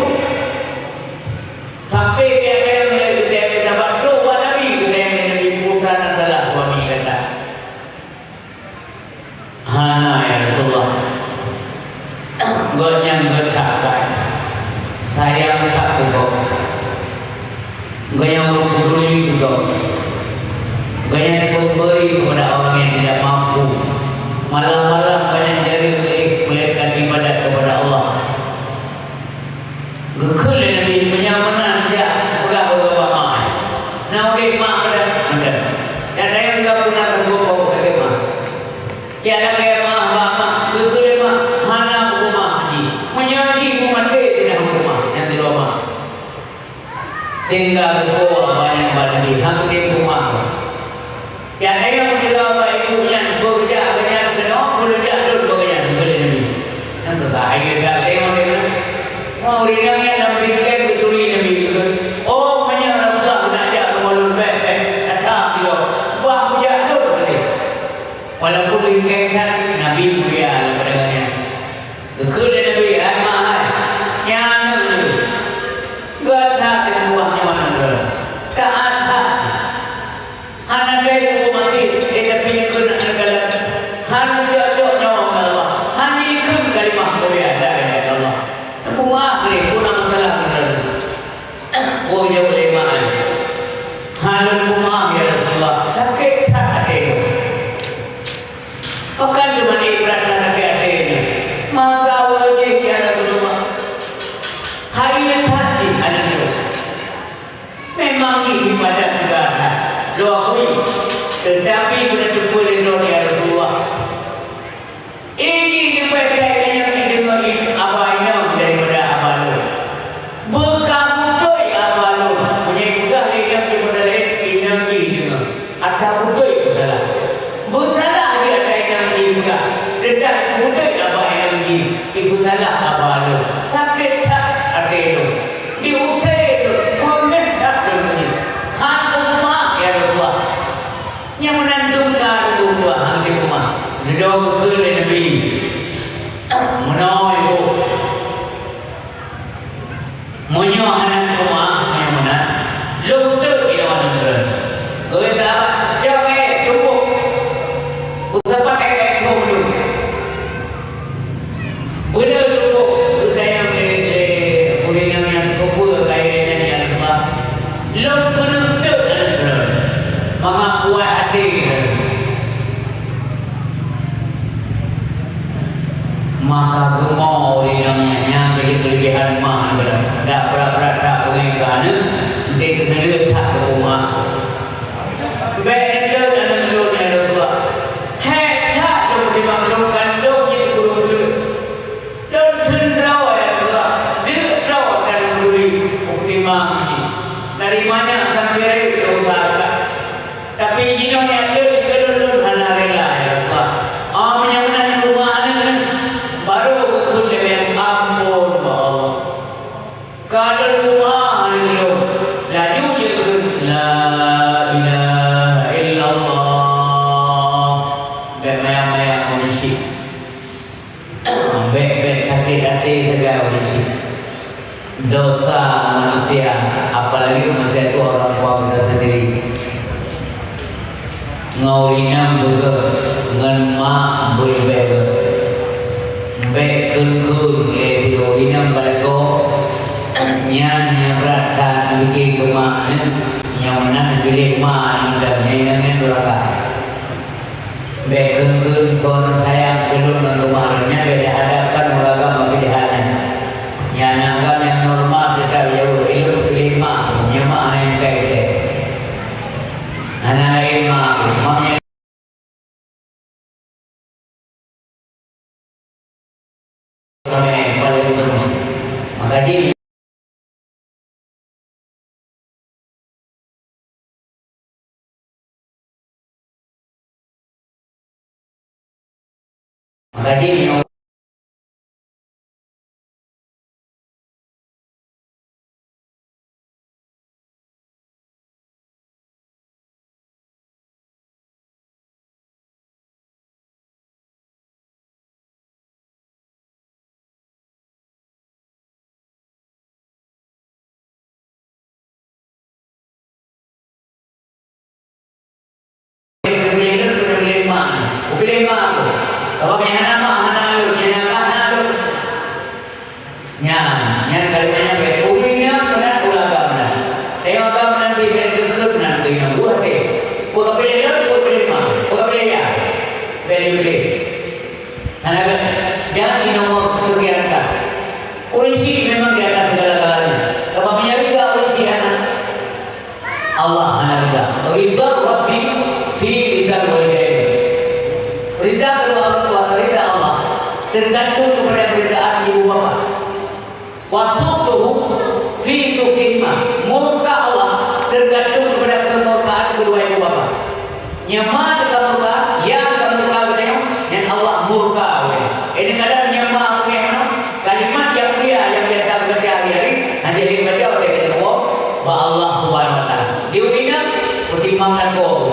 Sampai dia yang kita bantu buat Nabi, kita yang Nabi putra dan salah suami kata. Hana ya Rasulullah. Gonyang getakan. Sayang tak kau. Gaya orang peduli juga. Gaya pemberi kepada orang yang tidak mampu. Malam-malam banyak jari melihatkan ibadat kepada Allah. Gekul Nabi menyamanan dia berapa mak. Nah oleh mak ada. Dan saya juga pernah tergolong ke mak. Ya lagi mak gekul mak hana rumah haji. Menyanyi rumah dia tidak rumah yang di rumah. Sehingga berkuah banyak Nabi hang di rumah. Ya saya juga ibunya bekerja banyak kena bekerja dulu bekerja beli Nabi. Nanti saya dah tengok dia. Mau rinang yang Nabi kan betuli Nabi juga. Oh banyak Rasulullah nak ajak kemalun atas dia. Bah puja dulu tadi. Walaupun lingkai kan Nabi mulia pada dia. Gekul Nabi mahal. Yang ni. Gata kebuahnya mana tu? Tak ada. Anak dia masih tapi ni kena anggalan. Hanya jauh nyawa Allah. Hanya ikut kalimah mulia la ilaha illallah. Pemaaf ni pun masalah benar. Oh ya boleh maaf. Hanya pemaaf ya Rasulullah. Sakit hati. Bukan cuma ibarat sakit hati ini. Masa wajib ya Rasulullah. Hayat hati ada tu. Memang ini ibadat juga. Doa kui. Tetapi benar-benar boleh doa ya Rasulullah. Ini dipercaya yang didengar abainam daripada abalun. Berkabutoi abalun. Punya mudah dia daripada lain inam didengar. Ada butoi bersalah. Bersalah dia ada inam didengar. Tidak butoi abainam di ikut salah abalun. Sakit tak ada itu. Diusai itu. Mengecat itu. Hantu maaf ya Rasulullah. Yang menandungkan dua hang di rumah. Dia bekal Nabi. Menoi bu. Monyo anak rumah yang mana? Lukter di dalam negeri. Kau tahu? Jangan tumpuk. Usah pakai tu dulu. Benar tumpuk. Kita yang kulinan yang kubur kayaknya ni Allah. Lukter di negeri. Mengakuat hati. gemau di namanya kelebihan mah dah berat pengingkan dia kena letak ke rumah baik dia dan lu ni ada dua hektar lu dimaklumkan lu ni guru dan cenderau ya dua dia tahu dan beli uktimang ni dari mana sampai lu harga tapi jino ni ada di kelulun hana rela ya dua menyamanan rumah ni baru betul yang ampun Allah kalau rumah ni lu laju je ke la ilaha illallah maya kondisi bek sakit hati segala kondisi dosa manusia apalagi manusia itu orang tua kita sendiri ngaulinam juga ngan mak berbeza bek kun tidur inam balako nya berasa memiliki kemakna yang mana pilih mak dan nyanyian duraka bek kun soal sayang belum mengemarinya beda hadapkan uragam pilihannya yang agam yang normal kita jauh ilmu pilih mak nyamak yang kayak gitu anak lain maknya paling utama maka dia pilih mak kalau yang nama hanalu yang hanalu nya kalimanya be punya benar ulaga benar tengok agam nanti berkekep nanti yang buat deh buat pilih mak buat pilih ya pilih hanaga jangan di nomor sekian kan urisi memang di atas segala-galanya kalau menyariga urisi anak Allah hanaga ridha rabbi fi ridha walidain ridha kedua orang tua, ridha Allah tergantung kepada keridhaan ibu bapa. Wasuktuhu fi sukihima murka Allah tergantung kepada kemurkaan kedua ibu bapa. Nyama dekat murka, yang murka betul, yang Allah murka. Ini kadang nyama punya kalimat yang mulia yang biasa baca hari-hari, hanya dibaca oleh kita bahwa Allah Subhanahu Wa Taala. Diuninam pertimbangan kau.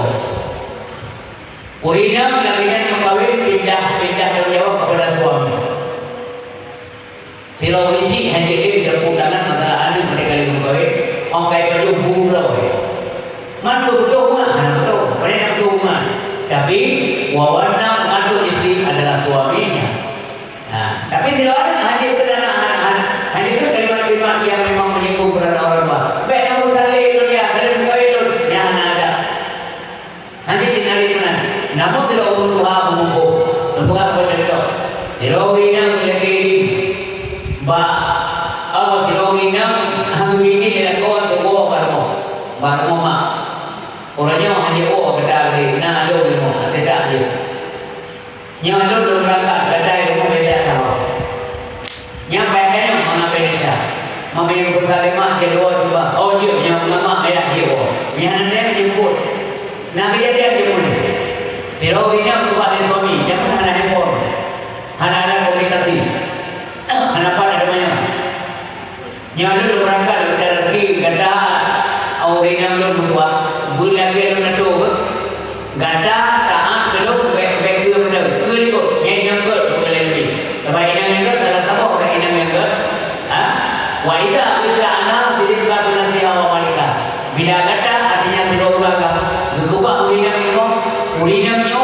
Urinam lakinya mengkawin pindah berjawab kepada suami. Sila urisi hanya dia berputangan masalah anu mereka lagi mengkawin. Orang kaya baju burau. Man betul mana? Betul. Mereka betul mana? Tapi wawana mengatur istri adalah suaminya. Nah, tapi sila ada hanya kerana hanya itu kalimat-kalimat yang memang menyinggung kepada orang tua. Baik nak usalih dunia dalam mengkawin yang ada. Hanya tinari mana? Namun tidak urut Tuhan mengukuh membuat apa cerita Tirawinam ilakini Tirawinam Hamini dilakon ke Barmo mak orangnya hanya kata dia nah lo tidak dia yang lo berangkat kata itu beda tahu yang bedanya mengapa desa memang bersalimah jadi coba dia yang lama ayah dia yang nanti dijemput nah kejadian jemput Tirawinam kepada suami jangan hana handphone hana komunikasi hana apa namanya yang lu berangkat udah rezeki gada aurinam lu berdua bulagi lu nado gada taat kalau baik benda kelikut yang nanggut boleh lebih tapi inang yang salah satu orang inang yang wa idza qila ana bi dzikra nasiha wa malika bila gada artinya tidak uraga gugubah urinam urinamnya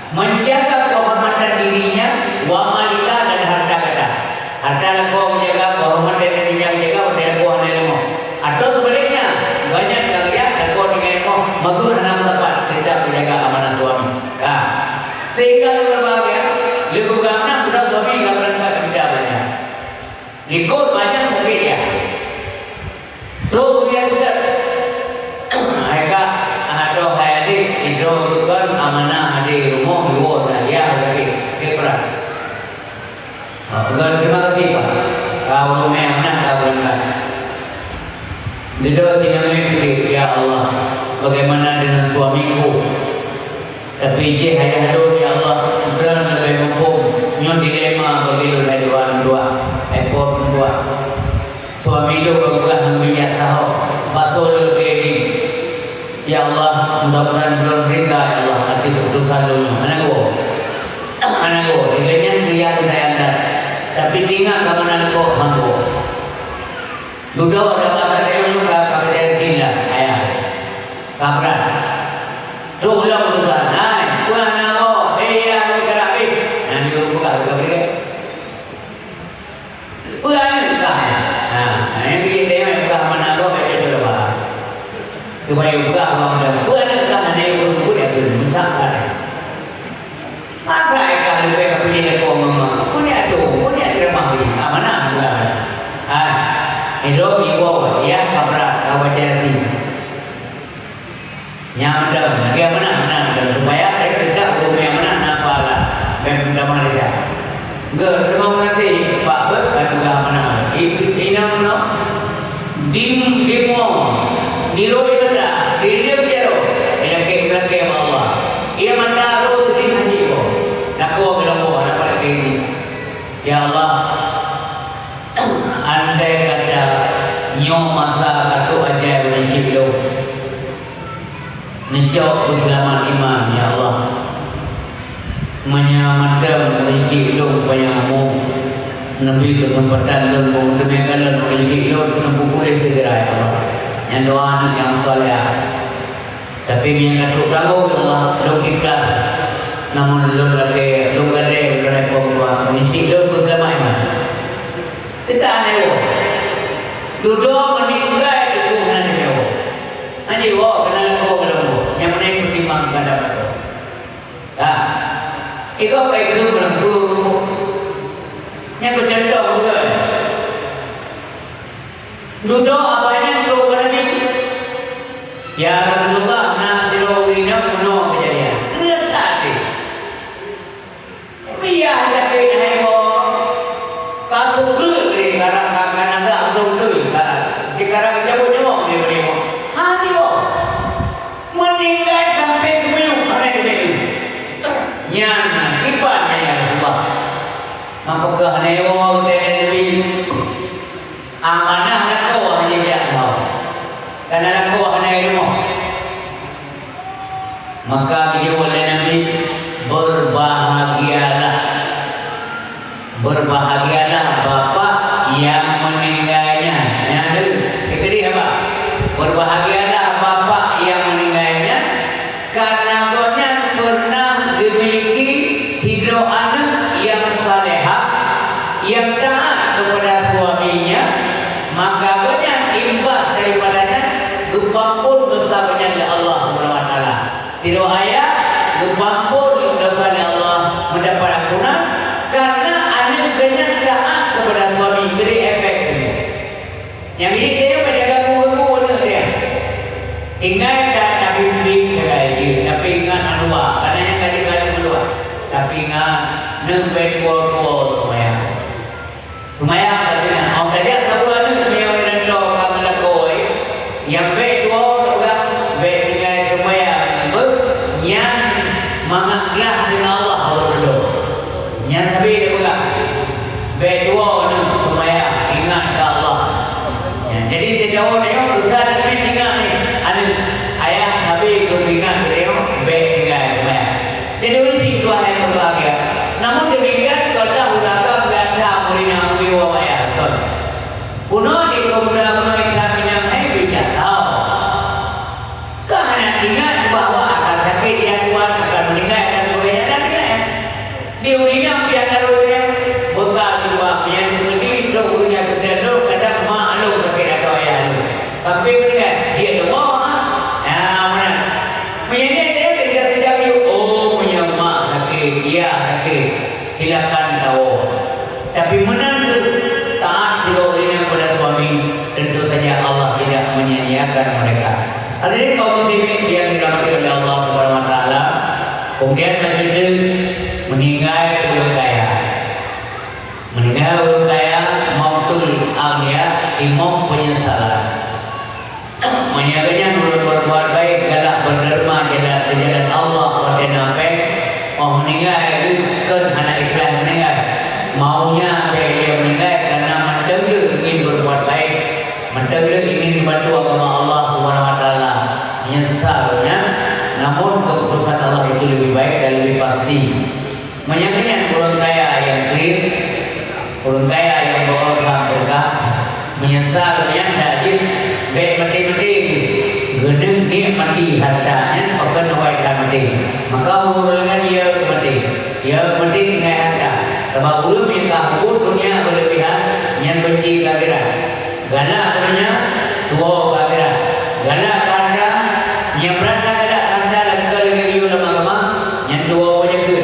menjaga kehormatan dirinya wa malika dan harta kata harta laku menjaga kehormatan dirinya menjaga pada laku hanelmo atau sebaliknya banyak kerja laku dengan matul hanam tepat tidak menjaga amanah suami sehingga berbahagia lagu itu kan amanah di rumah ibu saya lagi keberat. Terima kasih Pak. Kau rumah amanah kau berangkat. Jadi sinamai ya Allah, bagaimana dengan suamiku? Tapi je ayah lu ya Allah, beran lebih mampu nyon dilema bagi lu dari dua ekor dua. Suami lu bagaimana minyak tahu, batul kini. Ya Allah, mudah-mudahan belum rida ya Allah hati keputusan lu. Anak gua, dengannya dia saya anda. Tapi tinggal kemana kau hambo. Duduk ada bahasa dia juga kami dari sini ayah. Kabrat. Tu ulang keputusan. Hai, bukan nama. Ya, lu kerapi. Nanti lu buka beri. Bukan nikah. Nah, yang kita yang buka mana kau baca tu lah. Supaya buka apa mudah. Bukan nikah. Nanti lu dia tu mencakar. Masa ikan lu baca pilih lekor mama. Punya tu, punya cermat ini. Mana bukan. Hai. Hidup ibu ya kabrat kau baca sini. Yang ada, dia mana supaya mereka tidak belum yang mana apa lah. Memang mana dia. Terima kasih Pak Ber dan juga mana. Ini mana? Dimo diro ada diri biaro. Ini ke Allah. Ia mana roh sedih haji ko. Nakwa nak pada ini. Ya Allah. Andai kata nyom masa katu aja yang silau nejok keselamatan iman ya Allah menyelamatkan dari silau penyamu Nabi kesempatan dan demikian dari silau nampu boleh segera ya Allah yang doa anak yang soleh tapi yang katu ragu ya Allah lu ikhlas namun lu lagi lu gade bergerak doa dari silau keselamatan iman kita aneh duduk meninggal di Tuhan ini wo. Anji wo kenal wo kalau yang mana yang pertimbang pada aku. Ah, ikaw kay belum berlaku. Yang bercontoh juga. Duduk apanya tu pada ni? Ya Rasulullah nasiru ina kuno kejadian. Kenapa tadi? Biar kita kena wo. Kasu kerut ni karena ada belum tu. Sekarang jauh dia beri mo. Hani mo. Meninggal sampai sebelum hari ini. Nyana kipannya ya Rasulullah. Apakah hani mo dari Nabi? Amanah nak kau hanya jatuh. Karena nak kau hanya mo. Maka dia oleh Nabi berbahagialah. Berbahagialah bapa yang meninggalnya. Berbahagialah bapa yang meninggalnya karena gonya pernah dimiliki hidro anak yang salehah yang taat kepada suaminya maka gonya imbas daripadanya gepampun dosa gonya oleh Allah Subhanahu wa taala. Hidro ayah gepampun dosa oleh Allah mendapat ampunan karena anak gonya taat kepada suami. Jadi efek yang ini dia menjaga ingat tak bimbing sekali, tapi ingat dua. Karena yang tadi kedua. Tapi ingat nembek dua semaya tapi ingat. Om tadi aku ada punya orang tua kamu nak koi. Yang bek dua orang bek dengan semaya nembek yang mengaklah dengan Allah berdoa. Yang tapi dia berang bek dua orang semaya ingat ke Allah. Jadi dia jauh dia besar dan tinggal ni. Ayah habis kepingan beliau baik tinggal rumah. Jadi ini dua yang berbahagia. Namun demikian kalau dah beragam berasa murina ambil wawaya. Hadirin kaum muslimin yang dirahmati oleh Allah Subhanahu wa taala, kemudian lanjut meninggal ulun kaya. Meninggal ulun kaya mautul amya imam penyesalan. Menyaganya ulun berbuat baik, galak berderma jalan Allah pada nape. Oh meninggal itu kan anak ikhlas meninggal. Maunya dia meninggal karena mentengge ingin berbuat baik, mentengge ingin membantu agama Allah Subhanahu wa taala. Menyesalnya, namun keputusan Allah itu lebih baik dan lebih pasti. Menyangkanya orang kaya yang clear, orang kaya yang berorang berkah, menyesalnya tajib, baik mati-mati, gedeng ni mati hartanya, pakai nawai mati. Maka urulkan dia mati dengan harta. Sebab ulum yang kabur dunia berlebihan, yang benci kafiran. Galak punya dua kafiran. Galak kata, yang berada galak kata lekal lagi ulama agama, yang dua wajah ke.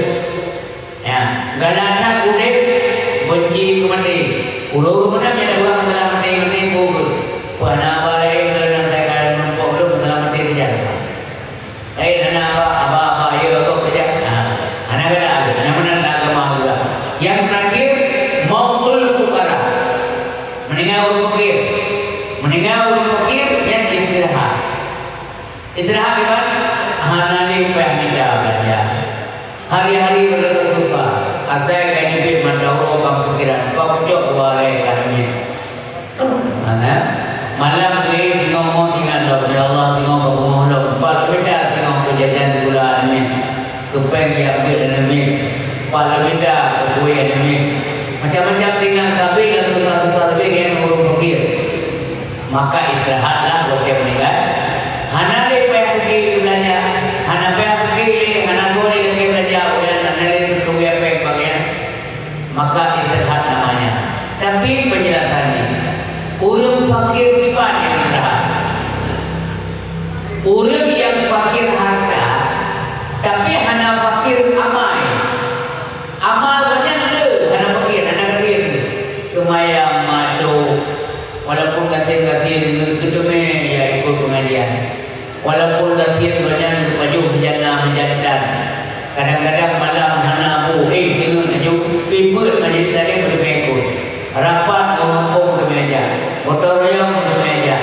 Ya, galak tak udip benci ke mati. Urut mana yang dua masalah mati kubur. Wana balai dan saya kaya numpuk ulum masalah mati saja. Apa ya kau saja. Anak galak yang benar agama juga. Yang terakhir mautul fuqara. Meninggal orang fakir yang istirahat. Istirahat kan? Hanani pahmida baca. Hari-hari berlalu susah. Asal kain bit mandau orang pikiran. Kau pucuk buare kananya. Mana? Malam ke singong tinggal lo. Ya Allah singong kau mohon lo. Pak beda singong penjajan di bulan ini. Kepeng yang bit ini. Pak beda kue ini. Macam-macam tinggal sapi dan susah-susah tapi yang urung fakir. Maka istirahatlah kalau dia meninggal. Hana le payah pergi belanja, hana payah pergi, hana sore lagi belanja, hana le tutup ya payah bagian. Maka istirahat namanya. Tapi penjelasannya, urung fakir kipan yang istirahat. Urung yang fakir harta, tapi hana fakir amal. Amal banyak le, hana fakir, hana kecil. Semayang madu, walaupun kasihan ketume ya ikut pengajian. Walaupun kasihan banyak baju menjantan. Kadang-kadang malam hana bu, dengan ajuk piput majlis tadi betul ikut. Rapat orang pun betul meja, motor yang betul meja.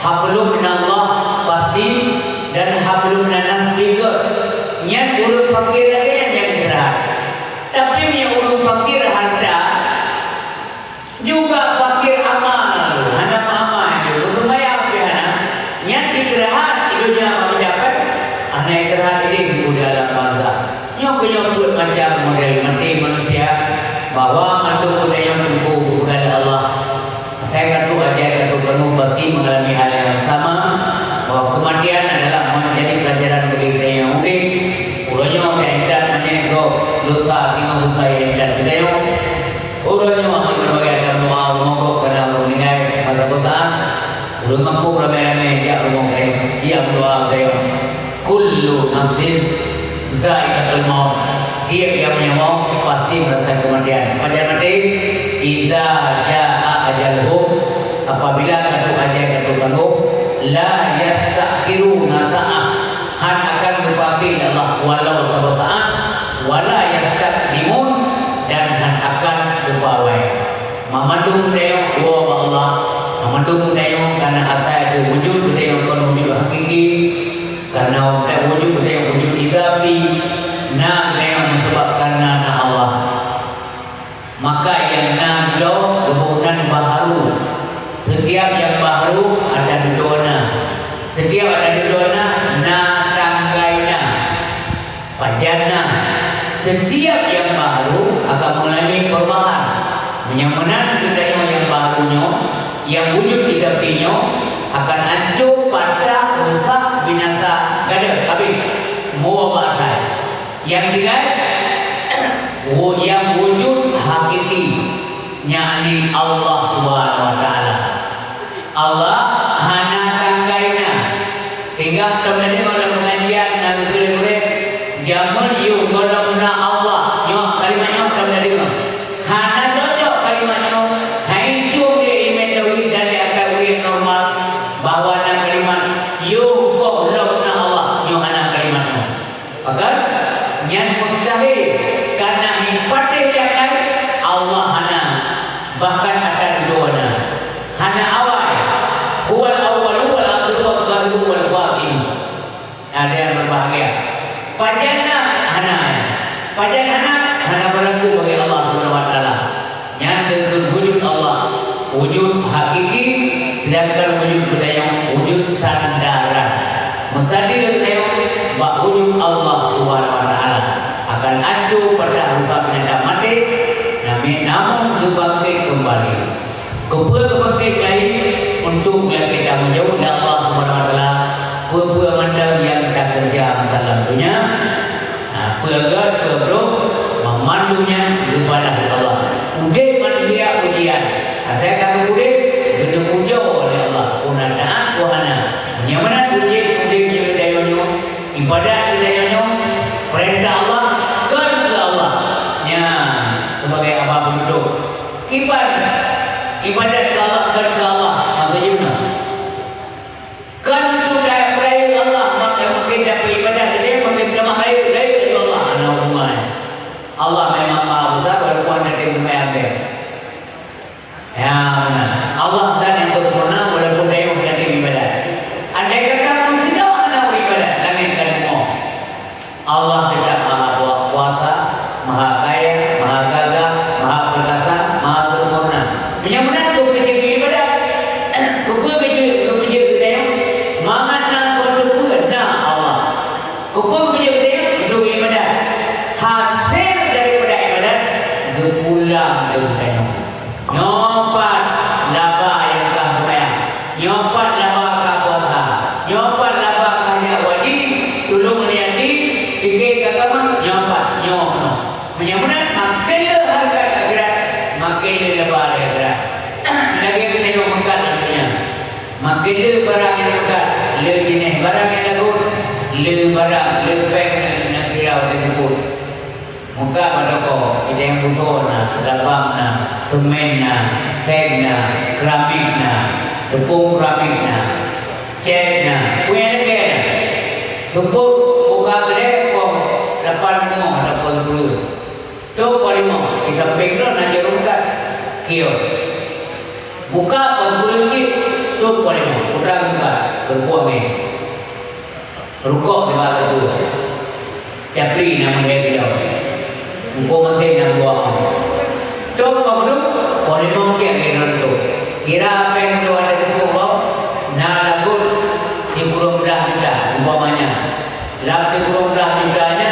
Hablum minallah pasti dan hablum minannas juga. Yang urut fakir lagi yang istirahat. Tapi yang urut fakir harta juga fakir amal. Hana amal juga semaya hana. Yang istirahat hidupnya mencapai anak istirahat ini di dalam bangsa. Nyok-nyok macam model mati manusia bahwa mantu muda yang tunggu kepada Allah. Saya katu aja katu penuh bakti mengalami hal yang sama, bahwa kematian adalah menjadi pelajaran bagi kita yang unik. Urutnya udah indah menyengkok lusa tinggal lusa yang indah kita yang urutnya masih berbagai macam doa rumogok karena meninggal pada kotaan. Urut mampu ramai-ramai dia rumong kayu, dia berdoa kayu. Kullu nafsin zaikatul maut. Tiap yang punya maut pasti merasakan kematian. Pada mati, idza jaa ajaluhum, apabila katu ajal katu tangguh, la yastakhiruna sa'ah. Han akan berbagi Allah walau satu saat, wala yastaqdimun dan han akan berbawai. Mamandu mudayong wa Allah. Mamandu mudayong karena asal itu wujud mudayong kan wujud hakiki. Karena wujud mudayong wujud idafi. Na mudayong disebabkan na Allah. Maka yang na dulu kebunan baharu. Setiap yang baharu ada dudona. Setiap ada dudona na tanggaina pajana. Setiap yang baru akan mengalami perubahan. Menyamanan kita yang barunya, yang wujud di dafinya akan hancur, patah, rusak, binasa. Gada, habis. Mua bahasa. Yang tinggal yang wujud hakiki, yakni Allah Subhanahu wa taala. Allah hana tanggaina. Tinggal teman-teman oleh pengajian nak kulit jamun you golongna Allah. Nyo kalimatnya teman dengar. Hana cocok kalimatnya. Hai tu le iman tauhid dan akal normal bahwa nak kalimat you go mustahil karena hipatih liakan Allah hana bahkan ada duana hana awal huwal awal wal akhir wal zahir wal batin. Ada yang berbahagia pajana hana berlaku bagi Allah Subhanahu wa taala yang terwujud Allah wujud hakiki sedangkan wujud budaya wujud sandaran musadir ayo bak wujud Allah Subhanahu wa taala akan acuh pada rupa penyandang mati namun dibangkit kembali kebangkit lain untuk melakukan tanggungjawab dari Allah Subhanahu wa taala pua mandang yang tak kerja masalah dunia pegat bro memandunya kepada Allah udah manusia ujian saya kagak udah gedung ujo oleh Allah punadaan wahana menyamana ujian nyudayonya ibadat nyudayonya perintah Allah kan ke Allah nya sebagai apa begitu ibadat ke Allah kan ke Allah maksudnya kan untuk perayaan Allah maka makin dapat ibadah dia makin lemah raya dari Allah ana hubungan Allah memang maha besar walaupun ada yang ya benar Allah dan yang sempurna walaupun dia menghadapi ibadah andai kata pun sudah ada ibadah langit dan bumi Allah tetap maha kuasa maha kaya maha gagah maha perkasa maha sempurna benar-benar tu menjaga ibadah kepenjaga dia mana suatu pena Allah kepenjaga untuk ibadah hasil daripada ibadah berpulang dengan nyopat laba yang kah sembahyang nyopat laba kah puasa nyopat laba kah dia wajib tolong niati fikir agama nyopat nyono menyamuna makin le harga akhirat makin le laba akhirat lagi kita yang mengkat dunia makin le barang yang mengkat le jenis barang yang lagu le barang le peng nak kira tersebut muka pada kau ide yang busur na labam na semen na seg na keramik na tepung keramik na cat na punya lagi na support muka gede kau lapan mo dapat guru tu palimo di samping tu nak jarumkan kios buka pas guru ni tu palimo putra buka berbuang ni rukuk di bawah tu capli nama dia dia Engkau masih nak buat Tok pabuduk boleh mungkin yang itu kira apa yang tu ada sepuluh nak lagu sekurang belah juta umpamanya lap sekurang belah jutanya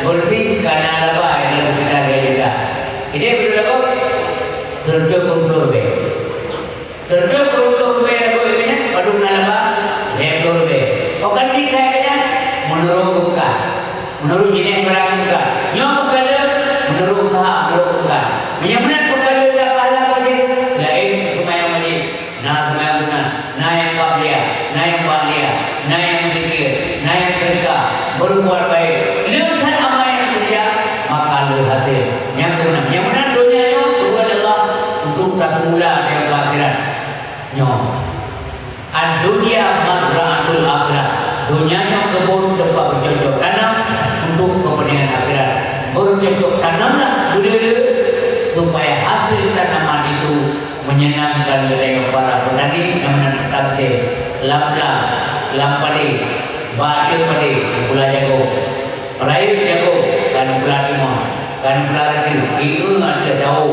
bersih karena laba yang kita ada juga ini betul lagu serta kumplur be serta kumplur be lagu ini padung nalaba hemplur be okan ni kaya menurut buka menurut jenis barang buka nyok kalau menurut bukan menyambat perkara dah pahala pada lain semayang wajib nah semayang sunnah nah yang qabliyah nah yang ba'diyah nah yang zikir nah yang sedekah berbuat baik lihat amal yang kerja maka ada hasil yang kebenar yang benar dunianya itu adalah untuk tak semula yang ke akhirat nyom ad-dunya mazra'atul akhirat dunianya kebun tempat bercocok tanam untuk kepentingan akhirat bercocok tanamlah budaya supaya hasil tanaman itu menyenangkan diri para petani yang menanam hasil lampadi batu padi pula jago rayu jago kan pula timah kan pula itu ada jauh